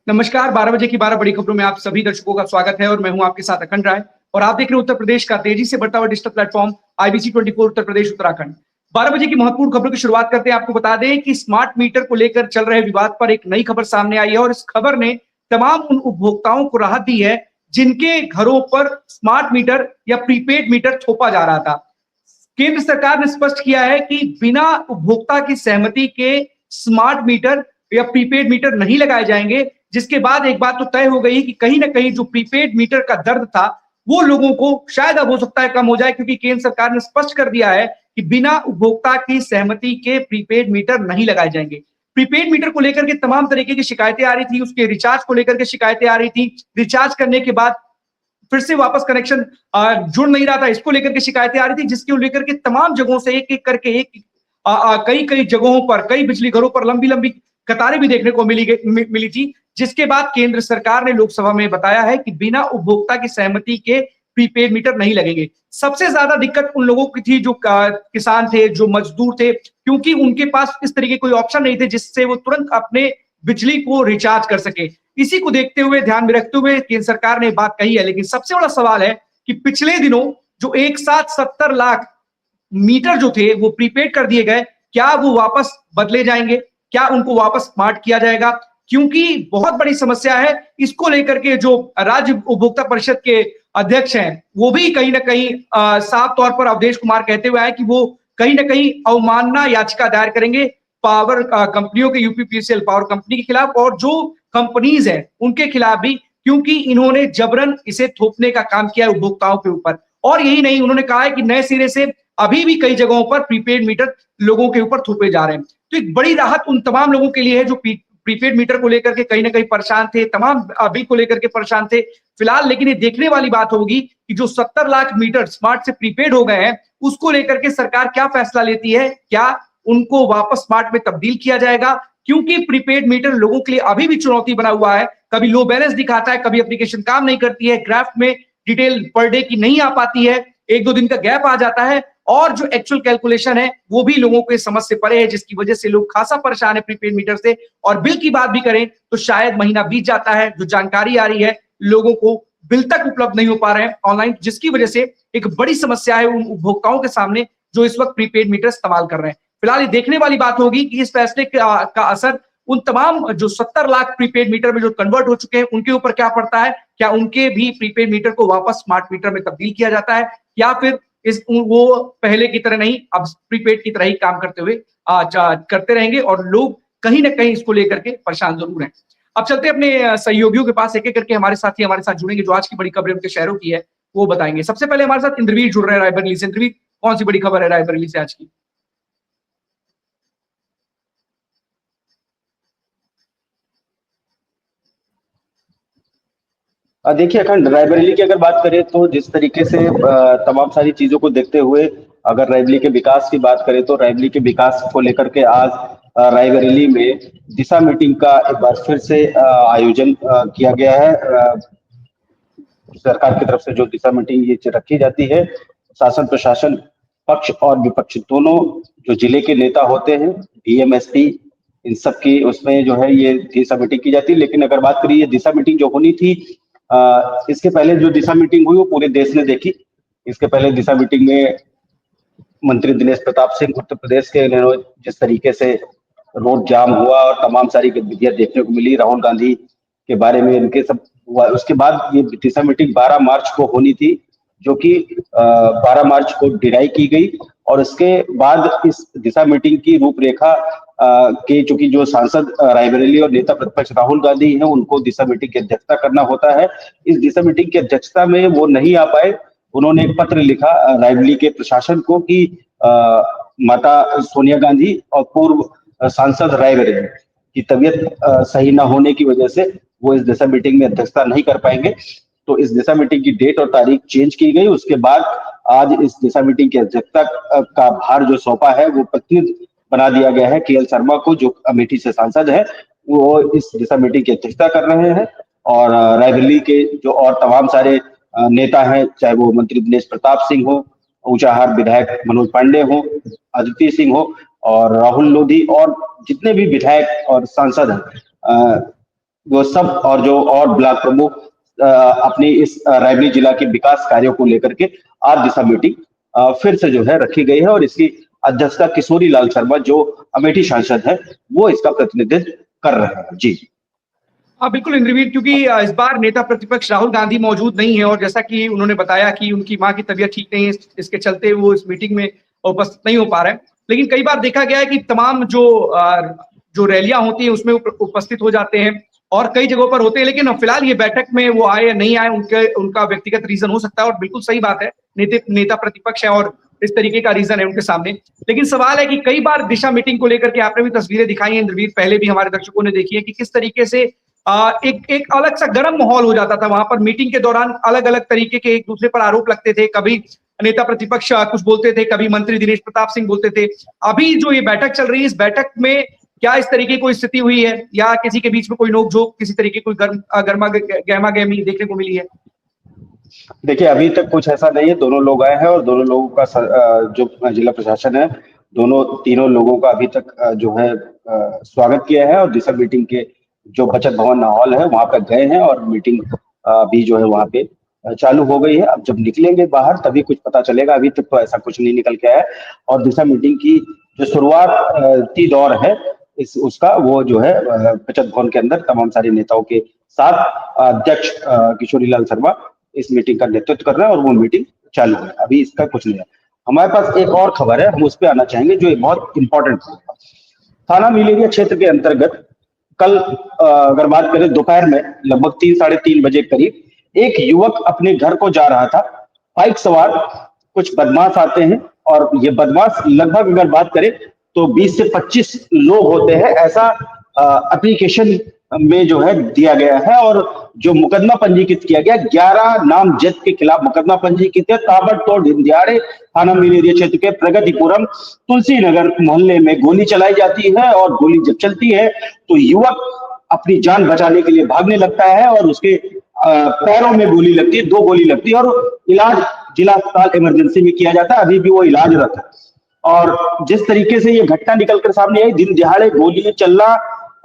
नमस्कार, 12 बजे की 12 बड़ी खबरों में आप सभी दर्शकों का स्वागत है और मैं हूं आपके साथ अखंड राय। और आप देख रहे हैं उत्तर प्रदेश का तेजी से बढ़ता हुआ digital platform IBC 24 Uttar Pradesh Uttarakhand. 12 बजे की महत्वपूर्ण खबरों की शुरुआत करते हैं। आपको बता दें कि स्मार्ट मीटर को लेकर चल रहे विवाद पर एक नई खबर सामने आई है और इस खबर ने तमाम उन उपभोक्ताओं को राहत दी है जिनके घरों पर स्मार्ट मीटर या प्रीपेड मीटर थोपा जा रहा था। केंद्र सरकार ने स्पष्ट किया है कि बिना उपभोक्ता की सहमति के स्मार्ट मीटर या प्रीपेड मीटर नहीं लगाए जाएंगे, जिसके बाद एक बात तो तय हो गई कि कहीं ना कहीं जो प्रीपेड मीटर का दर्द था वो लोगों को शायद अब हो सकता है कम हो जाए, क्योंकि केंद्र सरकार ने स्पष्ट कर दिया है कि बिना उपभोक्ता की सहमति के प्रीपेड मीटर नहीं लगाए जाएंगे। प्रीपेड मीटर को लेकर के तमाम तरीके की शिकायतें आ रही थी, उसके रिचार्ज को लेकर के शिकायतें आ रही थी, रिचार्ज करने के बाद फिर से वापस कनेक्शन जुड़ नहीं रहा था, इसको लेकर के शिकायतें आ रही थी, जिसको लेकर के तमाम जगहों से एक एक करके कई कई जगहों पर कई बिजली घरों पर लंबी लंबी कतारें भी देखने को मिली थी। जिसके बाद केंद्र सरकार ने लोकसभा में बताया है कि बिना उपभोक्ता की सहमति के प्रीपेड मीटर नहीं लगेंगे। सबसे ज्यादा दिक्कत उन लोगों की थी जो किसान थे, जो मजदूर थे, क्योंकि उनके पास इस तरीके कोई ऑप्शन नहीं थे जिससे वो तुरंत अपने बिजली को रिचार्ज कर सके। इसी को देखते हुए, ध्यान में रखते हुए केंद्र सरकार ने बात कही है। लेकिन सबसे बड़ा सवाल है कि पिछले दिनों जो एक साथ 70 लाख मीटर जो थे वो प्रीपेड कर दिए गए, क्या वो वापस बदले जाएंगे? क्या उनको वापस स्मार्ट किया जाएगा? क्योंकि बहुत बड़ी समस्या है। इसको लेकर के जो राज्य उपभोक्ता परिषद के अध्यक्ष हैं वो भी कहीं ना कहीं साफ तौर पर अवधेश कुमार कहते हुए आए कि वो कहीं ना कहीं अवमानना याचिका दायर करेंगे पावर कंपनियों के, यूपीपीसीएल पावर कंपनी के खिलाफ और जो कंपनीज है उनके खिलाफ भी, क्योंकि इन्होंने जबरन इसे थोपने का काम किया है उपभोक्ताओं के ऊपर। और यही नहीं, उन्होंने कहा है कि नए सिरे से अभी भी कई जगहों पर प्रीपेड मीटर लोगों के ऊपर थोपे जा रहे हैं। तो एक बड़ी राहत उन तमाम लोगों के लिए है जो प्रीपेड मीटर को लेकर के कहीं ना कहीं परेशान थे, तमाम बिल को लेकर के परेशान थे फिलहाल। लेकिन ये देखने वाली बात होगी कि जो 70 लाख मीटर स्मार्ट से प्रीपेड हो गए हैं उसको लेकर के सरकार क्या फैसला लेती है। क्या उनको वापस स्मार्ट में तब्दील किया जाएगा? क्योंकि प्रीपेड मीटर लोगों के लिए अभी भी चुनौती बना हुआ है। कभी लो बैलेंस दिखाता है, कभी एप्लीकेशन काम नहीं करती है, ग्राफ में डिटेल पर डे की नहीं आ पाती है, एक दो दिन का गैप आ जाता है और जो एक्चुअल कैलकुलेशन है वो भी लोगों को समझ से परे है, जिसकी वजह से लोग खासा परेशान है प्रीपेड मीटर से। और बिल की बात भी करें तो शायद महीना बीत जाता है, जो जानकारी आ रही है लोगों को बिल तक उपलब्ध नहीं हो पा रहे हैं ऑनलाइन, जिसकी वजह से एक बड़ी समस्या है उन उपभोक्ताओं के सामने जो इस वक्त प्रीपेड मीटर इस्तेमाल कर रहे हैं। फिलहाल ये देखने वाली बात होगी कि इस फैसले का असर उन तमाम जो 70 लाख प्रीपेड मीटर में जो कन्वर्ट हो चुके हैं उनके ऊपर क्या पड़ता है। क्या उनके भी प्रीपेड मीटर को वापस स्मार्ट मीटर में तब्दील किया जाता है या फिर वो पहले की तरह नहीं, अब प्रीपेड की तरह ही काम करते हुए करते रहेंगे और लोग कहीं ना कहीं इसको लेकर के परेशान जरूर हैं। अब चलते अपने सहयोगियों के पास, एक एक करके हमारे साथी हमारे साथ जुड़ेंगे जो आज की बड़ी खबरें उनके शहरों की है वो बताएंगे। सबसे पहले हमारे साथ इंद्रवीर जुड़ रहे हैं रायबरेली से। इंद्रवीर, कौन सी बड़ी खबर है रायबरेली से आज की? देखिए अखंड, रायबरेली की अगर बात करें तो जिस तरीके से तमाम सारी चीजों को देखते हुए अगर रायबरेली के विकास की बात करें तो रायबरेली के विकास को लेकर के आज रायबरेली में दिशा मीटिंग का एक बार फिर से आयोजन किया गया है। सरकार की तरफ से जो दिशा मीटिंग ये रखी जाती है, शासन प्रशासन पक्ष और विपक्ष दोनों जो जिले के नेता होते हैं, डीएम एसपी, इन सब की उसमें जो है ये दिशा मीटिंग की जाती है। लेकिन अगर बात करिए दिशा मीटिंग जो होनी थी, इसके पहले जो दिशा मीटिंग हुई वो पूरे देश ने देखी। इसके पहले दिशा मीटिंग में मंत्री दिनेश प्रताप सिंह उत्तर प्रदेश के, जिस तरीके से रोड जाम हुआ और तमाम सारी गतिविधियां देखने को मिली, राहुल गांधी के बारे में इनके सब हुआ। उसके बाद ये दिशा मीटिंग 12 मार्च को होनी थी, जो कि 12 मार्च को डिनाई की गई। और इसके बाद इस दिशा मीटिंग की रूपरेखा के चूंकि जो सांसद रायबरेली और नेता प्रतिपक्ष राहुल गांधी हैं उनको दिशा मीटिंग की अध्यक्षता करना होता है। इस दिशा मीटिंग की अध्यक्षता में वो नहीं आ पाए। उन्होंने एक पत्र लिखा रायबरेली के प्रशासन को कि माता सोनिया गांधी और पूर्व सांसद रायबरेली की तबीयत सही न होने की वजह से वो इस दिशा मीटिंग में अध्यक्षता नहीं कर पाएंगे। तो इस दिशा मीटिंग की डेट और तारीख चेंज की गई। उसके बाद आज इस दिशा मीटिंग की अध्यक्षता का भार जो सौंपा है वो प्रतिनिधि बना दिया गया है केएल शर्मा को, जो अमेठी से सांसद है। वो इस दिशा मीटिंग की अध्यक्षता कर रहे हैं। और रायबरेली के जो और तमाम सारे नेता हैं, चाहे वो मंत्री दिनेश प्रताप सिंह हो, ऊंचाहार विधायक मनोज पांडे हो, अदिति सिंह हो और राहुल लोधी और जितने भी विधायक और सांसद हैं, वो सब और जो और ब्लॉक प्रमुख अपनी इस रायबरेली जिला के विकास कार्यों को लेकर के आज दिशा मीटिंग फिर से जो है रखी गई है और इसकी अध्यक्षता किशोरी लाल शर्मा जो अमेठी सांसद है वो इसका प्रतिनिधित्व कर रहे हैं। जी हाँ बिल्कुल इंद्रवीर, क्योंकि इस बार नेता प्रतिपक्ष राहुल गांधी मौजूद नहीं है और जैसा कि उन्होंने बताया कि उनकी मां की तबीयत ठीक नहीं है, इसके चलते वो इस मीटिंग में उपस्थित नहीं हो पा रहे हैं। लेकिन कई बार देखा गया है कि तमाम जो रैलियां होती हैं उसमें उपस्थित हो जाते हैं और कई जगहों पर होते हैं, लेकिन फिलहाल ये बैठक में वो आए या नहीं आए उनका व्यक्तिगत रीजन हो सकता है और बिल्कुल सही बात है, नेता प्रतिपक्ष है और इस तरीके का रीजन है उनके सामने। लेकिन सवाल है कि कई बार दिशा मीटिंग को लेकर के आपने भी तस्वीरें दिखाई हैं इंद्रवीर, पहले भी हमारे दर्शकों ने देखी है कि किस तरीके से एक अलग सा गर्म माहौल हो जाता था वहां पर। मीटिंग के दौरान अलग अलग तरीके के एक दूसरे पर आरोप लगते थे, कभी नेता प्रतिपक्ष कुछ बोलते थे, कभी मंत्री दिनेश प्रताप सिंह बोलते थे। अभी जो ये बैठक चल रही है, इस बैठक में क्या इस तरीके की कोई स्थिति हुई है या किसी के बीच में कोई नोकझोंक, किसी तरीके कोई गहमा गहमी देखने को मिली है? देखिए अभी तक कुछ ऐसा नहीं है, दोनों लोग आए हैं और दोनों लोगों का जो जिला प्रशासन है दोनों तीनों लोगों का अभी तक जो है स्वागत किया है और दिशा मीटिंग के जो बचत भवन हॉल है वहां पर गए हैं और मीटिंग भी जो है वहां पे चालू हो गई है। अब जब निकलेंगे बाहर तभी कुछ पता चलेगा, अभी तक तो ऐसा कुछ नहीं निकल के आया है। और दिशा मीटिंग की जो शुरुआती दौर है इस उसका वो जो है बचत भवन के अंदर तमाम सारे नेताओं के साथ अध्यक्ष किशोरी लाल शर्मा इस मीटिंग का नेतृत्व कर रहे हैं और वो मीटिंग चालू है, अभी इसका कुछ नहीं है। हमारे पास एक और खबर है, हम उस पर आना चाहेंगे जो एक बहुत इंपॉर्टेंट है। थाना मिलेरिया क्षेत्र के अंतर्गत कल अगर बात करें दोपहर में लगभग 3 साढ़े 3 बजे करीब एक युवक अपने घर को जा रहा था। बाइक सवार कुछ बदमाश आते हैं और ये बदमाश लगभग अगर बात करें तो 20 से 25 लोग होते हैं, ऐसा एप्लीकेशन में जो है दिया गया है। और जो मुकदमा पंजीकृत किया गया 11 नामजद के खिलाफ मुकदमा पंजीकृत है। ताबड़तोड़ दिनदहाड़े थाना मिलेरिया क्षेत्र के प्रगतिपुरम तुलसी नगर मोहल्ले में गोली चलाई जाती है और गोली जब चलती है तो युवक अपनी जान बचाने के लिए भागने लगता है और उसके पैरों में गोली लगती है, 2 गोली लगती है और इलाज जिला अस्पताल इमरजेंसी में किया जाता है, अभी भी वो इलाजरत है। और जिस तरीके से ये घटना निकलकर सामने आई, दिन दिहाड़े गोली चलना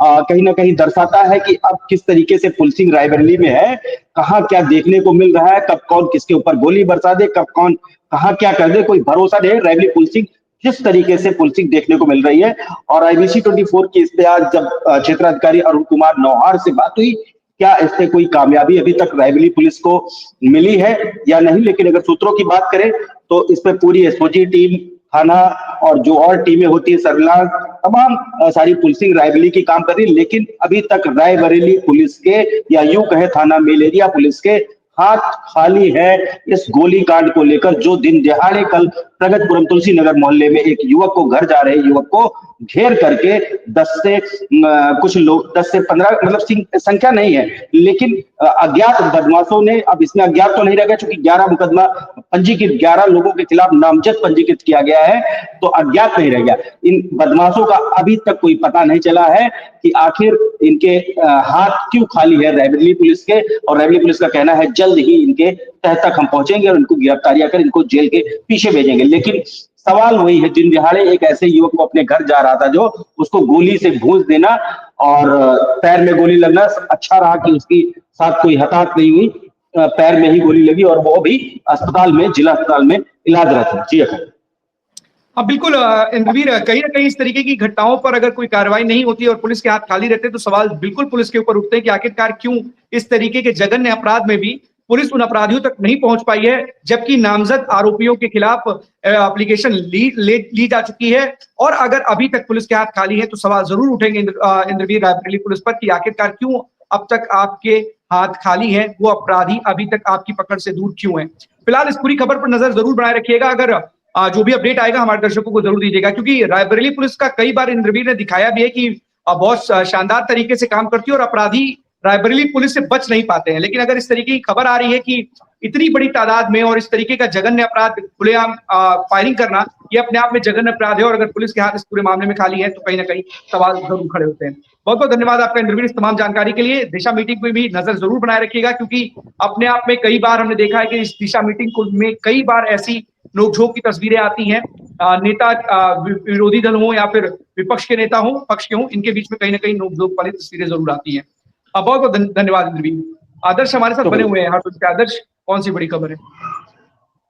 कहीं ना कहीं दर्शाता है कि अब किस तरीके से पुलिसिंग रायबरेली में है, कहाँ क्या देखने को मिल रहा है, कब कौन किसके ऊपर गोली बरसा दे, कब कौन कहाँ क्या कर दे, कोई भरोसा नहीं। रायबरेली पुलिसिंग किस तरीके से पुलिसिंग देखने को मिल रही है। और IBC 24 की इस पे आज जब क्षेत्राधिकारी अरुण कुमार नौहार से बात हुई, क्या इससे कोई कामयाबी अभी तक रायबरेली पुलिस को मिली है या नहीं, लेकिन अगर सूत्रों की बात करें तो इस पे पूरी SOG टीम, थाना और जो और टीमें होती है सर्विलांस, तमाम सारी पुलिसिंग रायबरेली की काम कर रही है। लेकिन अभी तक रायबरेली पुलिस के या यूं कहे थाना मिलेरिया पुलिस के हाथ खाली है इस गोलीकांड को लेकर, जो दिन दिहाड़े कल प्रगतिपुरम तुलसी नगर मोहल्ले में एक युवक को घर जा रहे युवक को घेर करके 10 से कुछ लोग 10 से 15 मतलब संख्या नहीं है, लेकिन अज्ञात बदमाशों ने, अब इसमें अज्ञात तो नहीं रह गया क्योंकि 11 मुकदमा पंजीकृत 11 लोगों के खिलाफ नामजद पंजीकृत किया गया है तो अज्ञात नहीं रह गया। इन बदमाशों का अभी तक कोई पता नहीं चला है कि आखिर इनके हाथ क्यों खाली है रायबरेली पुलिस के। और रायबरेली पुलिस का कहना है जल्द ही इनके तह तक हम पहुंचेंगे और इनको गिरफ्तारियां कर इनको जेल के पीछे भेजेंगे। लेकिन सवाल वही है, दिन दिहाड़े एक ऐसे युवक को अपने घर जा रहा था जो उसको गोली से भूंस देना और पैर में गोली लगना, अच्छा रहा कि उसकी साथ कोई हताहत नहीं हुई, पैर में ही गोली लगी और वो भी अस्पताल में, जिला अस्पताल में इलाजरत है। जी अखंड। हाँ बिल्कुल इंद्रवीर, कहीं ना कहीं इस तरीके की घटनाओं पर अगर कोई कार्रवाई नहीं होती और पुलिस के हाथ खाली रहते तो सवाल बिल्कुल पुलिस के ऊपर उठते हैं कि आखिरकार क्यों इस तरीके के जघन्य अपराध में भी पुलिस उन अपराधियों तक नहीं पहुंच पाई है, जबकि नामजद आरोपियों के खिलाफ एप्लीकेशन ली जा चुकी है। और अगर अभी तक पुलिस के हाथ खाली है तो सवाल जरूर उठेंगे इंद्रवीर रायबरेली पुलिस पर कि आखिरकार क्यों अब तक आपके हाथ खाली है, वो अपराधी अभी तक आपकी पकड़ से दूर क्यों है। फिलहाल इस पूरी खबर पर नजर जरूर बनाए रखिएगा, अगर जो भी अपडेट आएगा हमारे दर्शकों को जरूर दीजिएगा, क्योंकि रायबरेली पुलिस का कई बार इंद्रवीर ने दिखाया भी है कि बहुत शानदार तरीके से काम करती है और अपराधी रायबरेली पुलिस से बच नहीं पाते हैं। लेकिन अगर इस तरीके की खबर आ रही है कि इतनी बड़ी तादाद में और इस तरीके का जघन्य अपराध, खुलेआम फायरिंग करना, ये अपने आप में जघन्य अपराध है और अगर पुलिस के हाथ इस पूरे मामले में खाली है तो कहीं ना कहीं सवाल जरूर खड़े होते हैं। बहुत बहुत धन्यवाद आपका इंद्रवीर इस तमाम जानकारी के लिए। दिशा मीटिंग में भी नजर जरूर बनाए रखिएगा, क्योंकि अपने आप में कई बार हमने देखा है कि इस दिशा मीटिंग में कई बार ऐसी नोकझोंक की तस्वीरें आती हैं, नेता विरोधी दल हो या फिर विपक्ष के नेता हो, पक्ष के हो, इनके बीच में कहीं ना कहीं नोकझोंक वाली तस्वीरें जरूर आती हैं। बहुत बहुत धन्यवाद इंद्रवीर। आदर्श हमारे साथ बने हुए हैं हरदोई से। आदर्श, कौन सी बड़ी खबर है?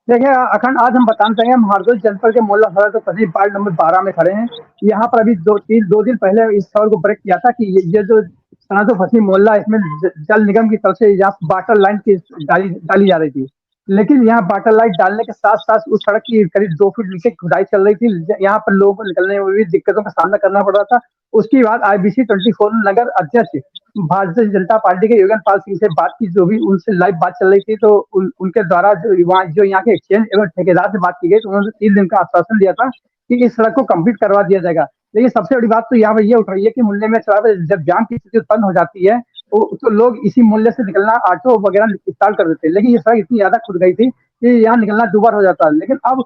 देखिए अखंड, आज हम बताना चाहेंगे, हम हरदोई जनपद के मोहल्ला सदर तो तहसील वार्ड नंबर 12 में खड़े हैं। यहाँ पर अभी दो दिन पहले इस खबर को ब्रेक किया था कि ये जो सनातन फसली मोहल्ला, इसमें जल निगम की तरफ से यहाँ वाटर लाइन की डाली जा रही थी। लेकिन यहाँ वाटर लाइन डालने के साथ साथ उस सड़क की करीब 2 फीट नीचे खुदाई चल रही थी। यहाँ पर लोगों को निकलने में भी दिक्कतों का सामना करना पड़ रहा था। उसके बाद IBC 24 नगर अध्यक्ष भारतीय जनता पार्टी के योगेन पाल सिंह से बात की, जो भी उनसे लाइव बात चल रही थी, तो उनके द्वारा जो यहाँ के एक्सचेंज एवं ठेकेदार से बात की गई, तो उन्होंने 3 दिन का आश्वासन दिया था कि इस सड़क को कंप्लीट करवा दिया जाएगा। लेकिन सबसे बड़ी बात तो यहाँ पर ये उठ रही है कि मोहल्ले में जब जाम की स्थिति उत्पन्न हो जाती है तो लोग इसी मोहल्ले से निकलना ऑटो वगैरह स्टार्ट कर देते हैं। लेकिन ये सड़क इतनी ज्यादा खुद गई थी कि यहाँ निकलना दुबार हो जाता है। लेकिन अब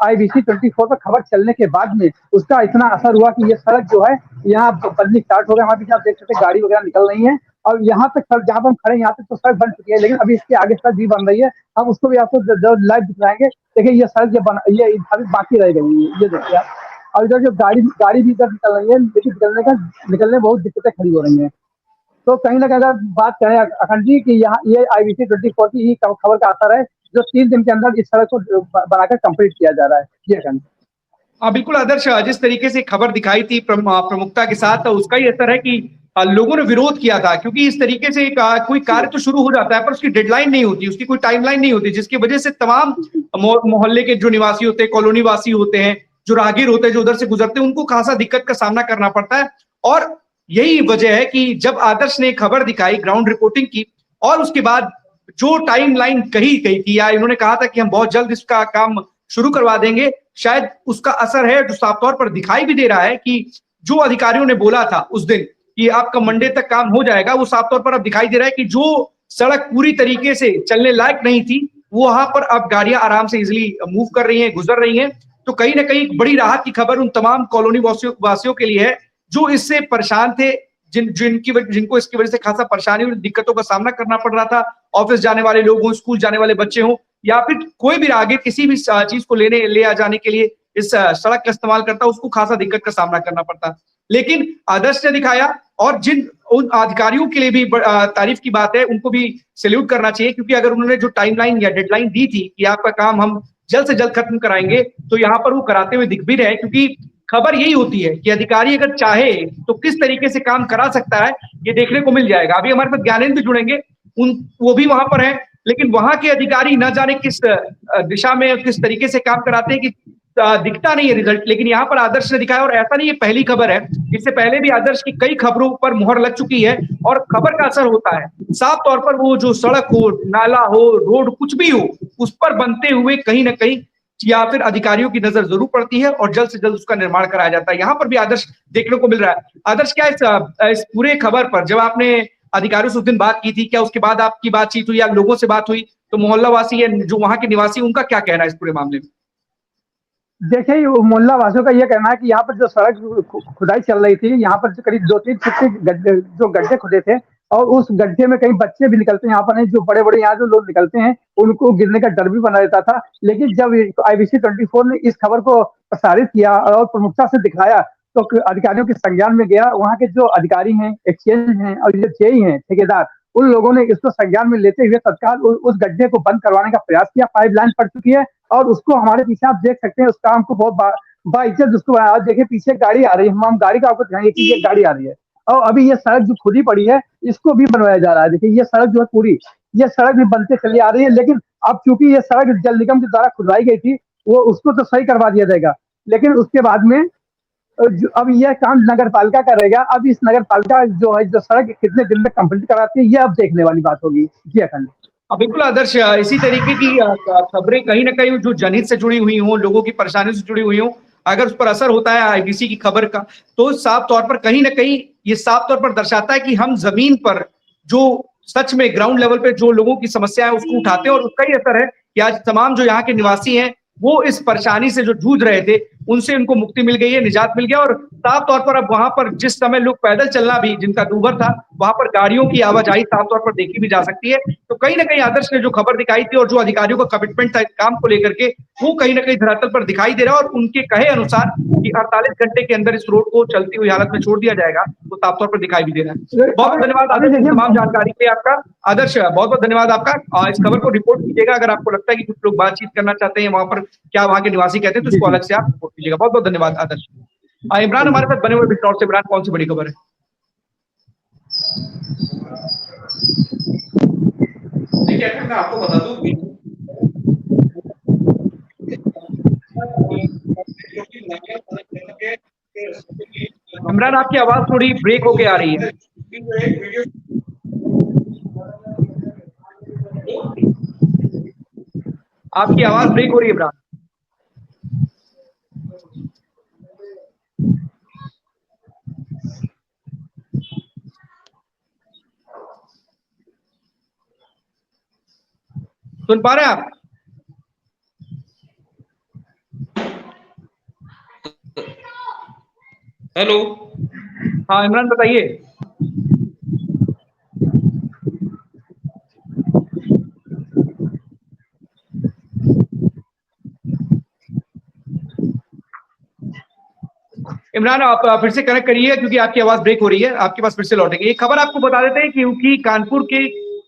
IBC 24 पर खबर चलने के बाद में उसका इतना असर हुआ कि ये सड़क जो है यहाँ बननी स्टार्ट हो गया। हमारे पीछे आप देख सकते हैं गाड़ी वगैरह निकल रही है, और यहाँ तक जहाँ पर हम खड़े हैं यहाँ तक तो सड़क बन चुकी है, लेकिन अभी इसके आगे सड़क भी बन रही है। हम उसको भी आपको लाइव दिखाएंगे। देखिए ये सड़क ये अभी बाकी रह गई है, ये देखिए आप। और इधर जो गाड़ी भी इधर निकल रही है, लेकिन निकलने बहुत दिक्कतें खड़ी हो रही है। तो कहीं ना कहीं अगर बात करें अखंड जी की, यहाँ ये IBC 24 की ही खबर का असर है, जो 3 दिन के अंदर इस सड़क को बनाकर कंप्लीट किया जा रहा है। जी अखंड। बिल्कुल आदर्श, जिस तरीके से खबर दिखाई थी प्रमुखता के साथ, उसका ही असर है कि लोगों ने विरोध किया था, क्योंकि इस तरीके से कोई कार्य तो शुरू हो जाता है पर उसकी डेडलाइन नहीं होती, उसकी कोई टाइमलाइन नहीं होती, जिसकी वजह से तमाम मोहल्ले के जो निवासी होते हैं, कॉलोनी वासी होते हैं, जो राहगीर होते हैं, जो उधर से गुजरते हैं, उनको खासा दिक्कत का सामना करना पड़ता है। और यही वजह है कि जब आदर्श ने खबर दिखाई, ग्राउंड रिपोर्टिंग की, और उसके बाद जो टाइमलाइन कही गई थी, या इन्होंने कहा था कि हम बहुत जल्द इसका काम शुरू करवा देंगे, शायद उसका असर है, जो साफ तौर पर दिखाई भी दे रहा है कि जो अधिकारियों ने बोला था उस दिन कि आपका मंडे तक काम हो जाएगा, वो साफ तौर पर अब दिखाई दे रहा है कि जो सड़क पूरी तरीके से चलने लायक नहीं थी, वो वहां पर अब गाड़ियां आराम से इजिली मूव कर रही हैं, गुजर रही हैं। तो कहीं ना कहीं बड़ी राहत की खबर उन तमाम कॉलोनी वासियों के लिए है जो इससे परेशान थे, जिनको इसकी वजह से खासा परेशानी और दिक्कतों का सामना करना पड़ रहा था। ऑफिस जाने वाले लोग हों, स्कूल जाने वाले बच्चे हों, या फिर कोई भी आगे किसी भी चीज को ले आ जाने के लिए इस सड़क का इस्तेमाल करता, उसको खासा दिक्कत का सामना करना पड़ता। लेकिन आदर्श ने दिखाया, और उन अधिकारियों के लिए भी तारीफ की बात है, उनको भी सैल्यूट करना चाहिए, क्योंकि अगर उन्होंने जो टाइमलाइन या डेडलाइन दी थी कि आपका काम हम जल्द से जल्द खत्म कराएंगे, तो यहाँ पर वो कराते हुए दिख भी रहे। क्योंकि खबर यही होती है कि अधिकारी अगर चाहे तो किस तरीके से काम करा सकता है, ये देखने को मिल जाएगा। अभी हमारे पास ज्ञानेंद्र जुड़ेंगे, वो भी वहां पर है, लेकिन वहां के अधिकारी न जाने किस दिशा में किस तरीके से काम कराते हैं कि दिखता नहीं है रिजल्ट। लेकिन यहाँ पर आदर्श ने दिखाया, और ऐसा नहीं ये पहली खबर है, इससे पहले भी आदर्श की कई खबरों पर मुहर लग चुकी है, और खबर का असर होता है साफ तौर पर। वो जो सड़क हो, नाला हो, रोड कुछ भी हो, उस पर बनते हुए कहीं ना कहीं या फिर अधिकारियों की नजर जरूर पड़ती है, और जल्द से जल्द उसका निर्माण कराया जाता है। यहाँ पर भी आदर्श देखने को मिल रहा है। आदर्श, क्या इस पूरे खबर पर जब आपने अधिकारियों से उस दिन बात की थी, क्या उसके बाद आपकी बातचीत हुई या लोगों से बात हुई, तो मोहल्ला वासी या जो वहां के निवासी, उनका क्या कहना है इस पूरे मामले में? देखिए मोहल्ला वासियों का यह कहना है कि यहाँ पर जो सड़क खुदाई चल रही थी, यहाँ पर करीब 2-3 फुट के जो गड्ढे खुदे थे, और उस गड्ढे में कहीं बच्चे भी निकलते हैं। यहाँ पर नहीं, जो बड़े बड़े यहाँ जो लोग निकलते हैं उनको गिरने का डर भी बना रहता था। लेकिन जब IBC 24 ने इस खबर को प्रसारित किया और प्रमुखता से दिखाया, तो अधिकारियों के संज्ञान में गया। वहाँ के जो अधिकारी हैं, एक्सचेंज हैं, और जो जेई हैं, ठेकेदार, उन लोगों ने इसको संज्ञान में लेते हुए तत्काल उस गड्ढे को बंद करवाने का प्रयास किया। पाइपलाइन पड़ चुकी है, और उसको हमारे पीछे आप देख सकते हैं, उस काम को बहुत बाइज्जत उसको बनाया। देखिए पीछे गाड़ी आ रही है, हम गाड़ी का आपको दिखाएंगे कि ये गाड़ी आ रही है, और अभी ये सड़क जो खुदी पड़ी है, इसको भी बनवाया जा रहा है। देखिए ये सड़क जो है पूरी, ये सड़क भी बनते चली आ रही है। लेकिन अब चूंकि ये सड़क जल निगम के द्वारा खुदवाई गई थी, वो उसको तो सही करवा दिया जाएगा, लेकिन उसके बाद में अब यह काम नगर पालिका करेगा। अब इस नगर पालिका जो है, जो सड़क कितने दिन में कंप्लीट कराती है, ये अब देखने वाली बात होगी। जी अखंड। बिल्कुल आदर्श, इसी तरीके की खबरें कहीं ना कहीं जो जनहित से जुड़ी हुई हों, लोगों की परेशानी से जुड़ी हुई हों, अगर उस पर असर होता है IBC की खबर का, तो साफ तौर पर कहीं ना कहीं ये साफ तौर पर दर्शाता है कि हम जमीन पर जो सच में ग्राउंड लेवल पे जो लोगों की समस्या है उसको उठाते हैं, और उसका ही असर है कि आज तमाम जो यहाँ के निवासी हैं वो इस परेशानी से जो जूझ रहे थे उनसे उनको मुक्ति मिल गई है, निजात मिल गया। और साफ तौर पर अब वहां पर जिस समय लोग पैदल चलना भी जिनका दूभर था, वहां पर गाड़ियों की आवाजाही साफ तौर पर देखी भी जा सकती है। तो कहीं ना कहीं आदर्श ने जो खबर दिखाई थी और जो अधिकारियों का कमिटमेंट था काम को लेकर के, वो कहीं ना कहीं धरातल पर दिखाई दे रहा है। और उनके कहे अनुसार कि 48 घंटे के अंदर इस रोड को चलती हुई हालत में छोड़ दिया जाएगा, तो साफ तौर पर दिखाई भी दे रहा है। बहुत बहुत धन्यवाद आदर्श, तमाम जानकारी के आपका। आदर्श, बहुत बहुत धन्यवाद आपका। इस खबर को रिपोर्ट कीजिएगा अगर आपको लगता है कि कुछ लोग बातचीत करना चाहते हैं वहां पर, क्या वहां के निवासी कहते हैं, तो इसको अलग से आप रिपोर्ट कीजिएगा। बहुत बहुत धन्यवाद आदर्श। इमरान हमारे साथ बने हुए बिजनौर से। इमरान, कौन सी बड़ी खबर है? देखिए, मैं आपको बता दूं, इमरान आपकी आवाज थोड़ी ब्रेक होके आ रही है। आपकी आवाज ब्रेक हो रही है इमरान। सुन पा रहे हैं आप? हेलो। हाँ इमरान बताइए। इमरान आप फिर से कनेक्ट करिए क्योंकि आपकी आवाज ब्रेक हो रही है, आपके पास फिर से लौटेंगे। एक खबर आपको बता देते हैं क्योंकि कानपुर के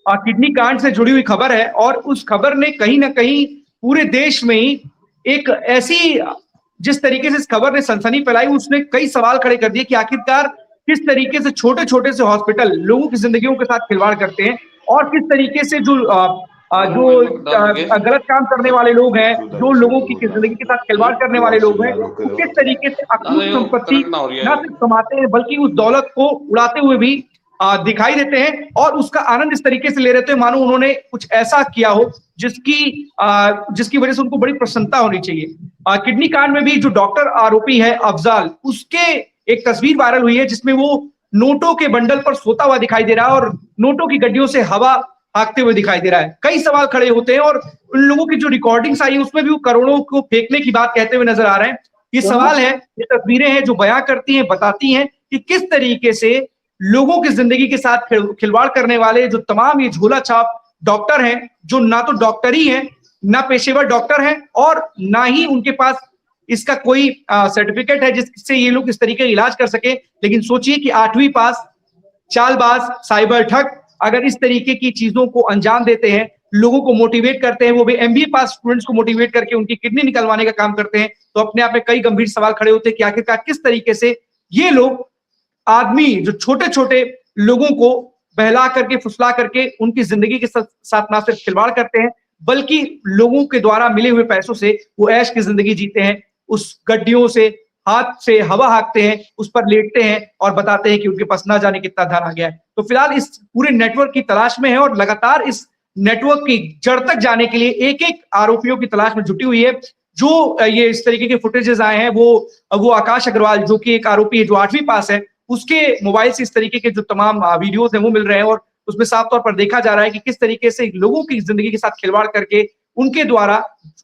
किडनी कांड से जुड़ी हुई खबर है और उस खबर ने कहीं ना कहीं पूरे देश में ही एक ऐसी, जिस तरीके से इस खबर ने सनसनी फैलाई, उसने कई सवाल खड़े कर दिए कि आखिरकार किस तरीके से छोटे छोटे से हॉस्पिटल लोगों की जिंदगियों के साथ खिलवाड़ करते हैं और किस तरीके से जो गलत काम करने वाले लोग हैं, जो लोगों की जिंदगी के साथ खिलवाड़ करने वाले लोग हैं, वो किस तरीके से अखूट संपत्ति न सिर्फ कमाते हैं बल्कि उस दौलत को उड़ाते हुए भी दिखाई देते हैं और उसका आनंद इस तरीके से ले रहे थे मानो उन्होंने कुछ ऐसा किया हो जिसकी वजह से उनको बड़ी प्रसन्नता होनी चाहिए। किडनी कांड में भी जो डॉक्टर आरोपी है अफजाल, उसके एक तस्वीर वायरल हुई है जिसमें वो नोटों के बंडल पर सोता हुआ दिखाई दे रहा है और नोटों की गड्डियों से हवा हाँकते हुए दिखाई दे रहा है। कई सवाल खड़े होते हैं और उन लोगों की जो रिकॉर्डिंग्स आई उसमें भी वो करोड़ों को फेंकने की बात कहते हुए नजर आ रहे हैं। ये सवाल है, ये तस्वीरें हैं जो बयां करती हैं, बताती हैं कि किस तरीके से लोगों की जिंदगी के साथ खिलवाड़ करने वाले जो तमाम ये झोला छाप डॉक्टर हैं, जो ना तो डॉक्टरी हैं, ना पेशेवर डॉक्टर हैं और ना ही उनके पास इसका कोई सर्टिफिकेट है जिससे ये लोग इस तरीके का इलाज कर सके। लेकिन सोचिए कि 8वीं पास चालबाज, साइबर ठग अगर इस तरीके की चीजों को अंजाम देते हैं, लोगों को मोटिवेट करते हैं, वो भी MBA पास स्टूडेंट्स को मोटिवेट करके उनकी किडनी निकलवाने का काम करते हैं, तो अपने आप में कई गंभीर सवाल खड़े होते हैं कि आखिरकार किस तरीके से ये लोग आदमी जो छोटे छोटे लोगों को बहला करके फुसला करके उनकी जिंदगी के साथ ना सिर्फ खिलवाड़ करते हैं बल्कि लोगों के द्वारा मिले हुए पैसों से वो ऐश की जिंदगी जीते हैं। उस गड्डियों से हाथ से हवा हाँकते हैं, उस पर लेटते हैं और बताते हैं कि उनके पास ना जाने कितना धन आ गया है। तो फिलहाल इस पूरे नेटवर्क की तलाश में है और लगातार इस नेटवर्क की जड़ तक जाने के लिए एक एक आरोपियों की तलाश में जुटी हुई है। जो ये इस तरीके के फुटेजेस आए हैं वो आकाश अग्रवाल जो कि एक आरोपी है जो 8वीं पास है, उसके मोबाइल से इस तरीके के जो तमाम वीडियोस हैं वो मिल रहे हैं और उसमें साफ तौर पर देखा जा रहा है कि किस तरीके से लोगों की जिंदगी के साथ खिलवाड़ करके उनके द्वारा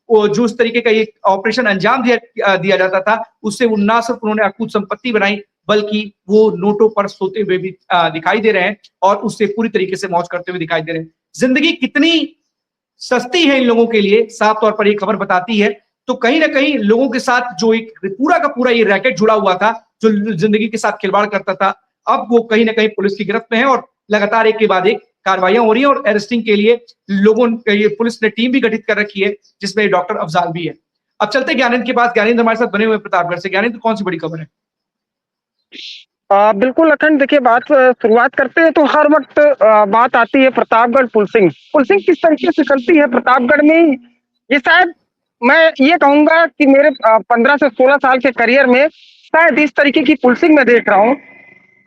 जो इस तरीके का ये ऑपरेशन अंजाम दिया जाता था, उससे वो ना सिर्फ उन्होंने अकूत संपत्ति बनाई बल्कि वो नोटों पर सोते हुए भी दिखाई दे रहे हैं और उससे पूरी तरीके से मौज करते हुए दिखाई दे रहे हैं। जिंदगी कितनी सस्ती है इन लोगों के लिए साफ तौर पर ये खबर बताती है। तो कहीं ना कहीं लोगों के साथ जो एक पूरा का पूरा ये रैकेट जुड़ा हुआ था जो जिंदगी के साथ खिलवाड़ करता था, अब वो कहीं ना कहीं पुलिस की गिरफ्त में है और लगातार एक के बाद एक कार्रवाइयां हो रही हैं और अरेस्टिंग के लिए ये पुलिस ने टीम भी गठित कर रखी है जिसमें डॉक्टर अफजाल भी है। अब चलते ज्ञानेंद्र के पास। ज्ञानेंद्र हमारे साथ बने हुए प्रतापगढ़ से। ज्ञानेंद्र, कौन सी बड़ी खबर है? बिल्कुल अखंड, देखिए बात शुरुआत करते हैं तो हर वक्त बात आती है प्रतापगढ़ पुलिसिंग किस तरीके से चलती है प्रतापगढ़ में। ये शायद मैं ये कहूंगा कि मेरे 15 से 16 साल के करियर में शायद इस तरीके की पुलिसिंग में देख रहा हूँ।